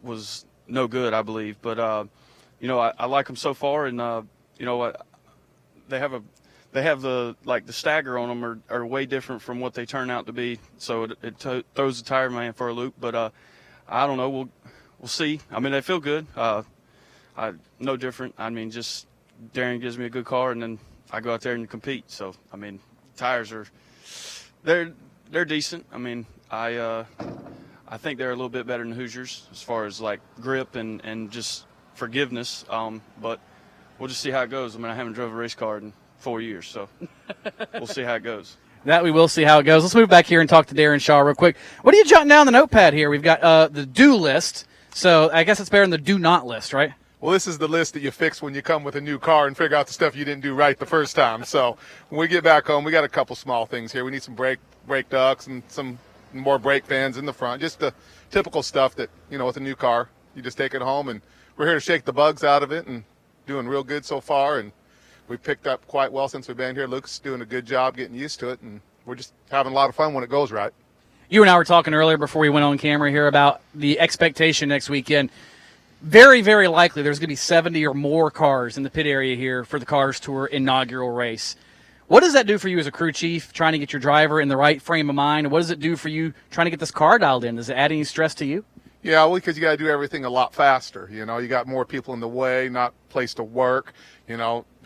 was no good, I believe. But, I like them so far. And, they have the stagger on them are way different from what they turn out to be. So it throws the tire man for a loop. But I don't know. We'll see. I mean, they feel good. No different. I mean, just Darren gives me a good car, and then I go out there and compete. So I mean, tires they're decent. I mean, I think they're a little bit better than Hoosiers as far as like grip and just forgiveness. But we'll just see how it goes. I mean, I haven't drove a race car in 4 years, so we'll see how it goes. That we will see how it goes. Let's move back here and talk to Darren Shaw real quick. What are you jotting down on the notepad here? We've got the do list, so I guess it's better than the do not list, right? Well, this is the list that you fix when you come with a new car and figure out the stuff you didn't do right the first time. So when we get back home, we got a couple small things here. We need some brake ducts and some more brake fans in the front, just the typical stuff that, with a new car, you just take it home. And we're here to shake the bugs out of it and doing real good so far. And we picked up quite well since we've been here. Luke's is doing a good job getting used to it, and we're just having a lot of fun when it goes right. You and I were talking earlier before we went on camera here about the expectation next weekend. Very, very likely there's going to be 70 or more cars in the pit area here for the Cars Tour inaugural race. What does that do for you as a crew chief, trying to get your driver in the right frame of mind? And what does it do for you trying to get this car dialed in? Does it add any stress to you? Yeah, well, because you got to do everything a lot faster. You got more people in the way, not place to work.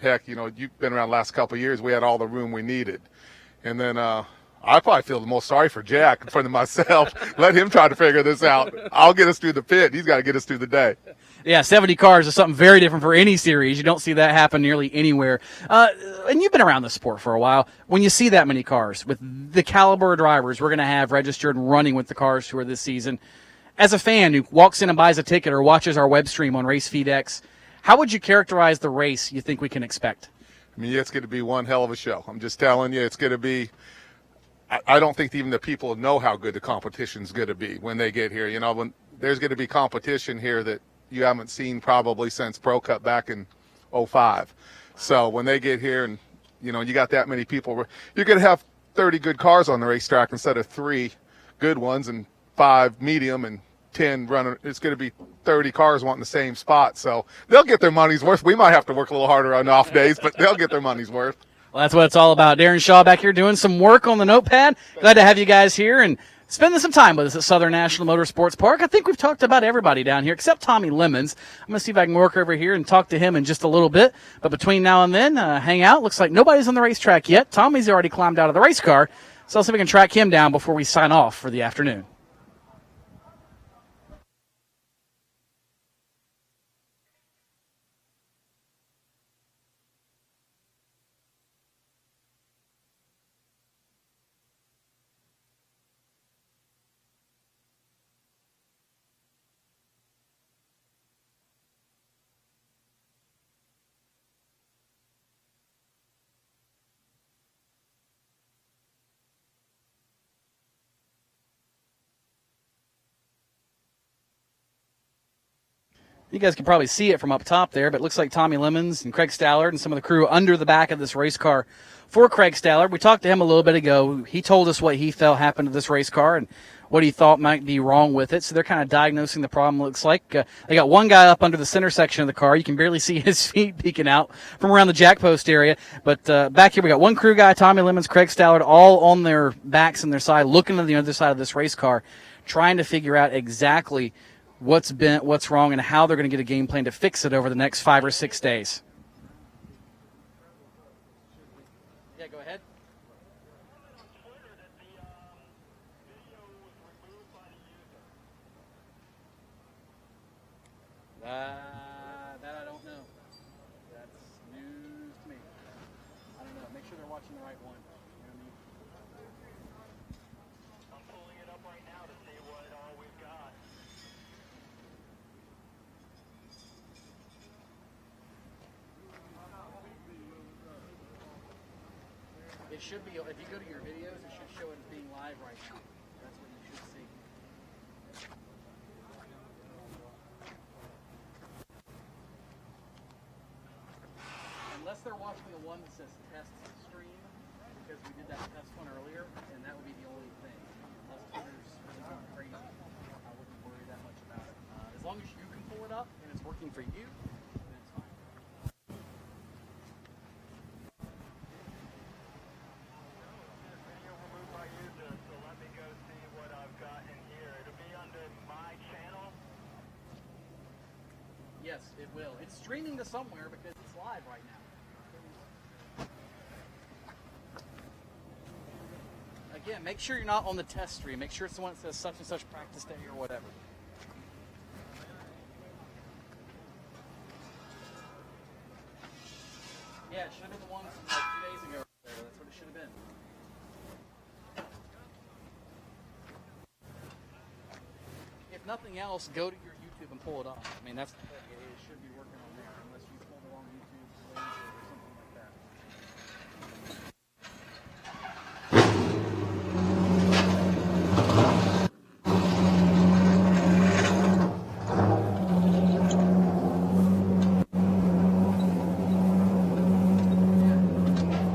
Heck, you've been around the last couple of years. We had all the room we needed. And then I probably feel the most sorry for Jack in front of myself. Let him try to figure this out. I'll get us through the pit. He's got to get us through the day. Yeah, 70 cars is something very different for any series. You don't see that happen nearly anywhere. And you've been around the sport for a while. When you see that many cars, with the caliber of drivers we're going to have registered and running with the Cars Tour this season, as a fan who walks in and buys a ticket or watches our web stream on Race Feed X, how would you characterize the race you think we can expect? I mean, it's going to be one hell of a show. I'm just telling you, it's going to be – I don't think even the people know how good the competition's going to be when they get here. When there's going to be competition here that you haven't seen probably since Pro Cup back in 05. So when they get here and, you got that many people, you're going to have 30 good cars on the racetrack instead of 3 good ones and 5 medium and 10 running. It's going to be 30 cars wanting the same spot. So they'll get their money's worth. We might have to work a little harder on off days, but they'll get their money's worth. Well, that's what it's all about. Darren Shaw back here doing some work on the notepad. Glad to have you guys here and spending some time with us at Southern National Motorsports Park. I think we've talked about everybody down here except Tommy Lemons. I'm going to see if I can work over here and talk to him in just a little bit. But between now and then, hang out. Looks like nobody's on the racetrack yet. Tommy's already climbed out of the race car. So I'll see if we can track him down before we sign off for the afternoon. You guys can probably see it from up top there, but it looks like Tommy Lemons and Craig Stallard and some of the crew under the back of this race car for Craig Stallard. We talked to him a little bit ago. He told us what he felt happened to this race car and what he thought might be wrong with it. So they're kind of diagnosing the problem, looks like. They got one guy up under the center section of the car. You can barely see his feet peeking out from around the jack post area. But back here we got one crew guy, Tommy Lemons, Craig Stallard, all on their backs and their side, looking to the other side of this race car, trying to figure out exactly what's wrong and how they're going to get a game plan to fix it over the next 5 or 6 days. Yeah, go ahead. That I don't know. That's news to me. I don't know. Make sure they're watching the right one. You know what I mean? I'm pulling it up right now to see what all we've got. It should be, if you go to your videos, it should show it as being live right now. That's what you should see. Unless they're watching the one that says test stream, because we did that test one earlier, and that would be the only thing. Unless Twitter's really going crazy, I wouldn't worry that much about it. As long as you can pull it up and it's working for you, then it's fine. Yes, it will. It's streaming to somewhere because it's live right now. Again, make sure you're not on the test stream. Make sure it's the one that says such and such practice day or whatever. Yeah, it should have been the one like 2 days ago. That's what it should have been. If nothing else, go to your YouTube and pull it up. I mean, that's the thing. It should be working on there, unless you pull the wrong YouTube link or something like that.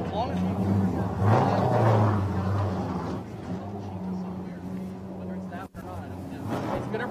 As long as you whether it's that or not, I don't know. It's gonna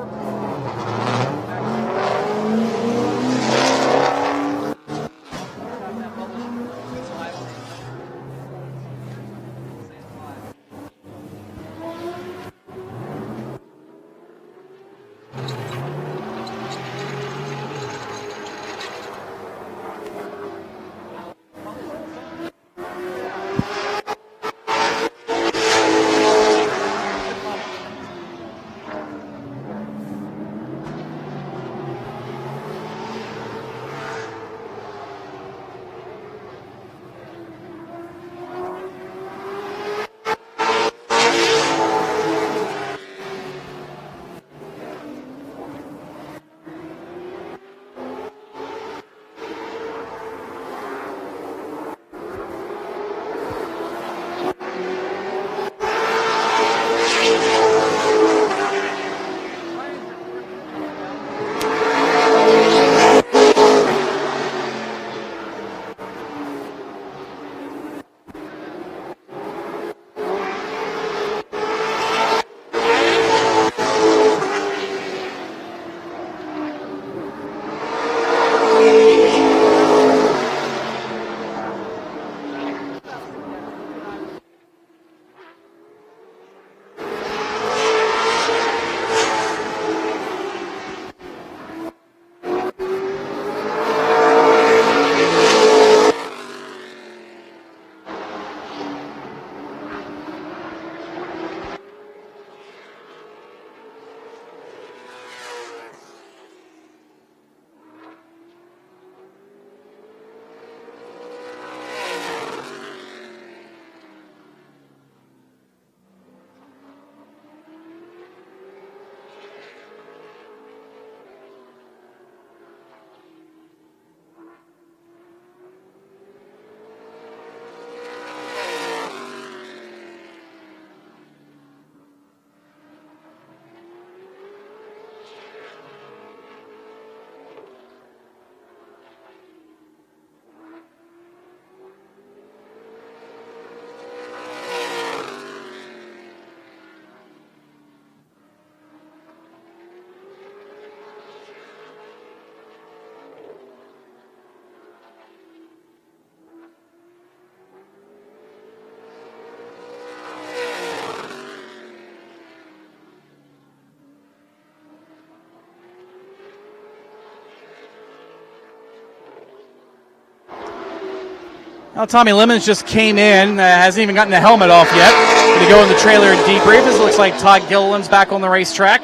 Now Tommy Lemons just came in, hasn't even gotten the helmet off yet. Going to go in the trailer and debrief. This looks like Todd Gilliland's back on the racetrack.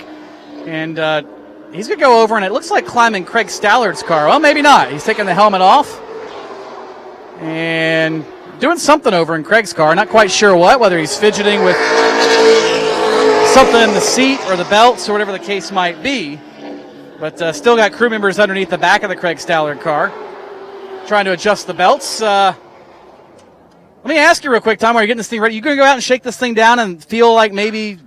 And he's going to go over, and it looks like climbing Craig Stallard's car. Well, maybe not. He's taking the helmet off and doing something over in Craig's car. Not quite sure what, whether he's fidgeting with something in the seat or the belts or whatever the case might be. But still got crew members underneath the back of the Craig Stallard car trying to adjust the belts. Let me ask you real quick, Tom, while you're getting this thing ready, you going to go out and shake this thing down and feel like maybe,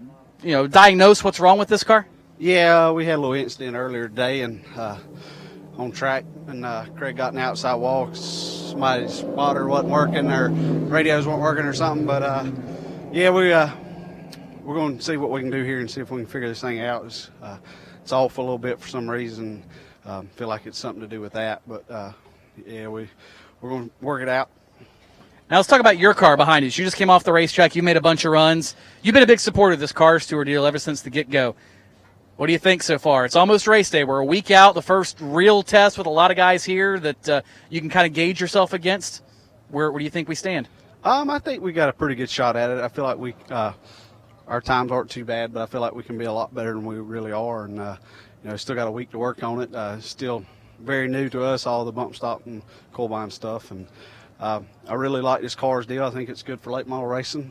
diagnose what's wrong with this car? Yeah, we had a little incident earlier today and on track, and Craig got in the outside wall. Somebody's spotter wasn't working, or radios weren't working or something. But we're going to see what we can do here and see if we can figure this thing out. It's off a little bit for some reason. Feel like it's something to do with that, but we're going to work it out. Now let's talk about your car behind you. You just came off the racetrack. You made a bunch of runs. You've been a big supporter of this Cars Tour deal ever since the get-go. What do you think so far? It's almost race day. We're a week out, the first real test with a lot of guys here that you can kind of gauge yourself against. Where do you think we stand? I think we got a pretty good shot at it. I feel like our times aren't too bad, but I feel like we can be a lot better than we really are. And still got a week to work on it. Still very new to us, all the bump stop and combine stuff. And I really like this Cars deal. I think it's good for late model racing.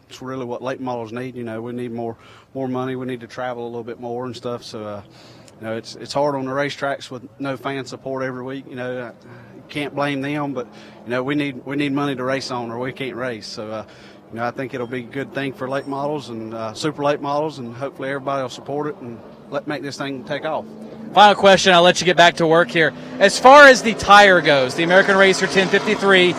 It's really what late models need. We need more money. We need to travel a little bit more and stuff. So, it's hard on the racetracks with no fan support every week. You can't blame them, but we need money to race on, or we can't race. So, I think it'll be a good thing for late models and super late models, and hopefully everybody will support it and make this thing take off. Final question, I'll let you get back to work here. As far as the tire goes, the American Racer 1053,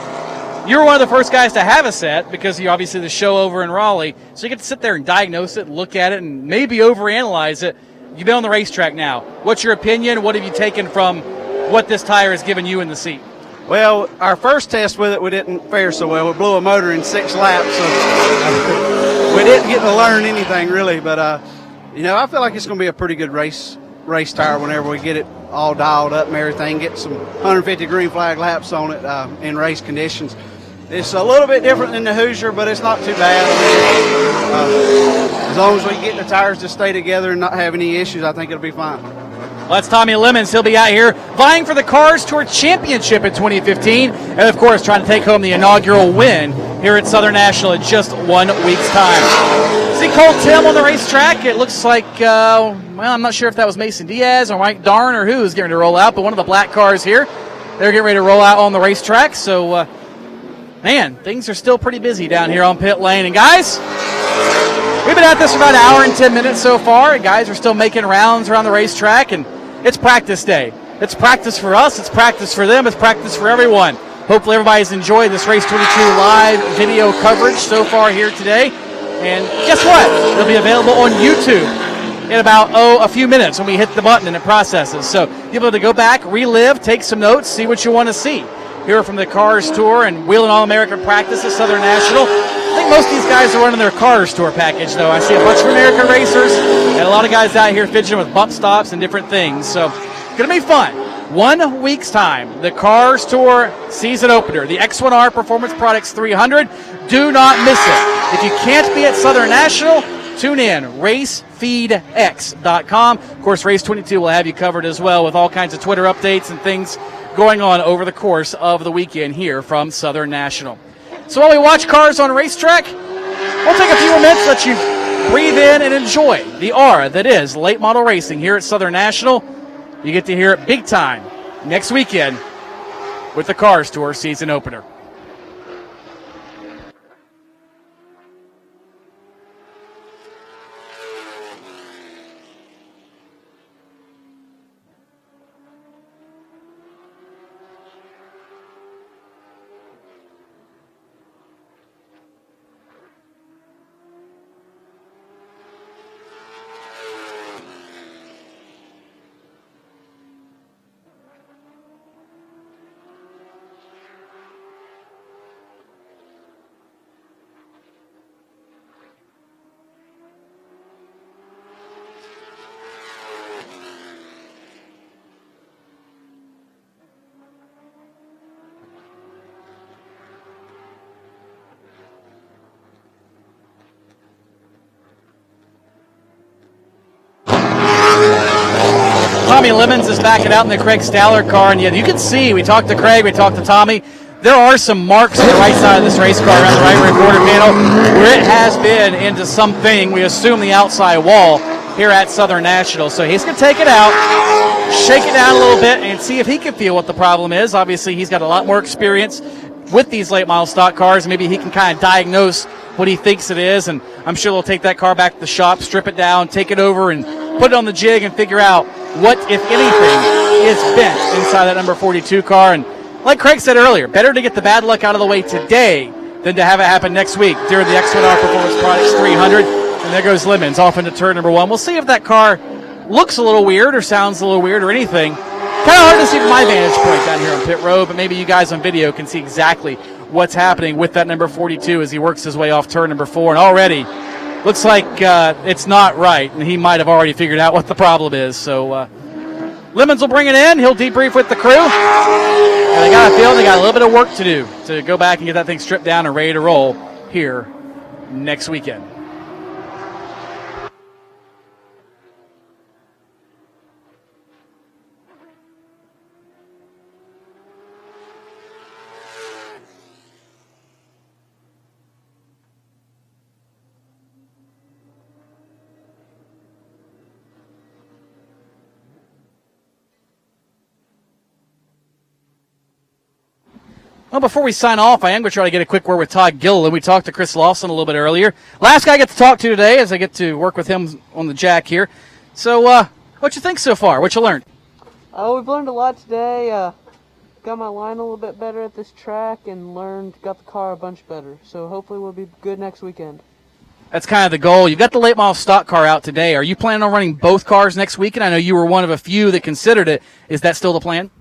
you were one of the first guys to have a set because you obviously the show over in Raleigh, so you get to sit there and diagnose it, look at it, and maybe overanalyze it. You've been on the racetrack now. What's your opinion? What have you taken from what this tire has given you in the seat? Well, our first test with it, we didn't fare so well. We blew a motor in 6 laps, so we didn't get to learn anything really. But I feel like it's going to be a pretty good race tire whenever we get it all dialed up and everything, get some 150 green flag laps on it in race conditions. It's a little bit different than the Hoosier, but it's not too bad. As long as we get the tires to stay together and not have any issues, I think it'll be fine. Well, that's Tommy Lemons. He'll be out here vying for the Cars Tour Championship in 2015, and of course trying to take home the inaugural win here at Southern National in just 1 week's time. See Cole Timm on the racetrack. It looks like, I'm not sure if that was Mason Diaz or Mike Darren or who's getting ready to roll out, but one of the black cars here, they're getting ready to roll out on the racetrack. So, things are still pretty busy down here on pit lane. And guys, we've been at this for about an hour and 10 minutes so far, and guys are still making rounds around the racetrack, and it's practice day. It's practice for us, it's practice for them, it's practice for everyone. Hopefully everybody's enjoyed this Race 22 live video coverage so far here today. And guess what? It'll be available on YouTube in about, a few minutes when we hit the button and it processes. So you'll be able to go back, relive, take some notes, see what you want to see. Here from the Cars Tour and Wheeling All-American Practice at Southern National. I think most of these guys are running their Cars Tour package, though. I see a bunch of American racers and a lot of guys out here fidgeting with bump stops and different things. So it's going to be fun. 1 week's time, the Cars Tour season opener, the X1R Performance Products 300. Do not miss it. If you can't be at Southern National, tune in, racefeedx.com. Of course, Race 22 will have you covered as well with all kinds of Twitter updates and things going on over the course of the weekend here from Southern National. So while we watch cars on racetrack, we'll take a few more minutes, let you breathe in and enjoy the aura that is late model racing here at Southern National. You get to hear it big time next weekend with the Cars Tour season opener. Tommy Lemons is backing out in the Craig Stallard car, and you can see, we talked to Craig, we talked to Tommy, there are some marks on the right side of this race car around the right rear quarter panel where it has been into something, we assume the outside wall here at Southern National. So he's going to take it out, shake it down a little bit, and see if he can feel what the problem is. Obviously, he's got a lot more experience with these late model stock cars. Maybe he can kind of diagnose what he thinks it is, and I'm sure they'll take that car back to the shop, strip it down, take it over, and put it on the jig and figure out what, if anything, is bent inside that number 42 car. And like Craig said earlier, better to get the bad luck out of the way today than to have it happen next week during the X1R Performance Products 300. And there goes Lemons off into turn number 1. We'll see if that car looks a little weird or sounds a little weird or anything. Kind of hard to see from my vantage point down here on pit road, but maybe you guys on video can see exactly what's happening with that number 42 as he works his way off turn number 4. And already looks like it's not right, and he might have already figured out what the problem is. So Lemons will bring it in. He'll debrief with the crew. And I got a feeling they got a little bit of work to do to go back and get that thing stripped down and ready to roll here next weekend. Well, before we sign off, I am going to try to get a quick word with Todd Gilliland. We talked to Chris Lawson a little bit earlier. Last guy I get to talk to today as I get to work with him on the jack here. So, what you think so far? What you learned? We've learned a lot today. Got my line a little bit better at this track and got the car a bunch better. So hopefully we'll be good next weekend. That's kind of the goal. You've got the late model stock car out today. Are you planning on running both cars next weekend? I know you were one of a few that considered it. Is that still the plan?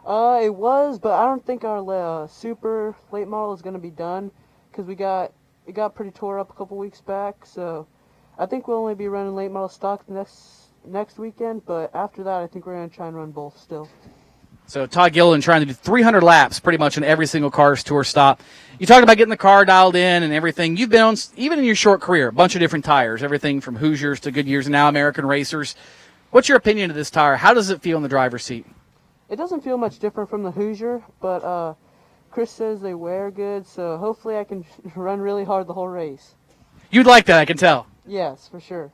It was, but I don't think our super late model is going to be done because it got pretty tore up a couple weeks back. So I think we'll only be running late model stock next weekend, but after that I think we're going to try and run both still. So Todd Gilliland trying to do 300 laps pretty much in every single Cars Tour stop. You talked about getting the car dialed in and everything. You've been on, even in your short career, a bunch of different tires, everything from Hoosiers to Goodyears and now American Racers. What's your opinion of this tire? How does it feel in the driver's seat? It doesn't feel much different from the Hoosier, but Chris says they wear good, so hopefully I can run really hard the whole race. You'd like that, I can tell. Yes, for sure.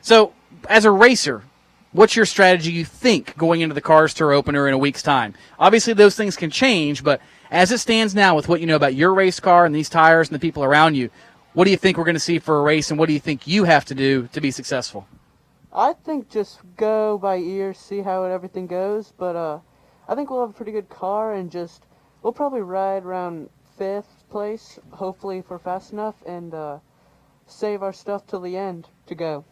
So, as a racer, what's your strategy, you think, going into the Cars Tour opener in a week's time? Obviously, those things can change, but as it stands now with what you know about your race car and these tires and the people around you, what do you think we're going to see for a race, and what do you think you have to do to be successful? I think just go by ear, see how everything goes, but I think we'll have a pretty good car and we'll probably ride around 5th place, hopefully if we're fast enough, and save our stuff till the end to go.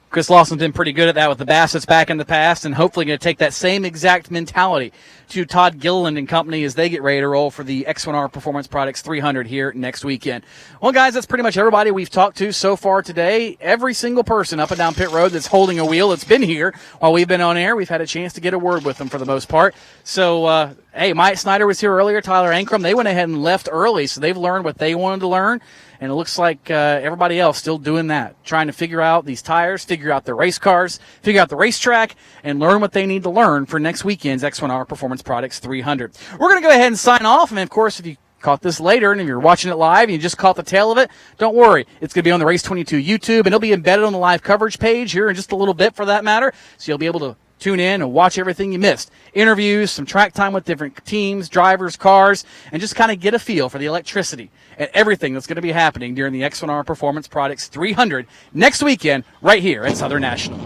Chris Lawson's been pretty good at that with the Bassett's back in the past, and hopefully going to take that same exact mentality to Todd Gilliland and company as they get ready to roll for the X1R Performance Products 300 here next weekend. Well, guys, that's pretty much everybody we've talked to so far today. Every single person up and down pit road that's holding a wheel that's been here while we've been on air, we've had a chance to get a word with them for the most part. So, hey, Mike Snyder was here earlier, Tyler Ankrum. They went ahead and left early, so they've learned what they wanted to learn. And it looks like everybody else still doing that, trying to figure out these tires, figure out their race cars, figure out the racetrack, and learn what they need to learn for next weekend's X1R Performance Products 300. We're going to go ahead and sign off. And, of course, if you caught this later and if you're watching it live and you just caught the tail of it, don't worry. It's going to be on the Race 22 YouTube, and it'll be embedded on the live coverage page here in just a little bit for that matter. So you'll be able to tune in and watch everything you missed. Interviews, some track time with different teams, drivers, cars, and just kind of get a feel for the electricity and everything that's going to be happening during the X1R Performance Products 300 next weekend right here at Southern National.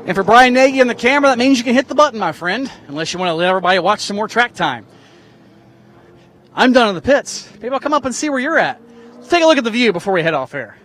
And for Brian Nagy on the camera, that means you can hit the button, my friend, unless you want to let everybody watch some more track time. I'm done in the pits. Maybe I'll come up and see where you're at. Let's take a look at the view before we head off air.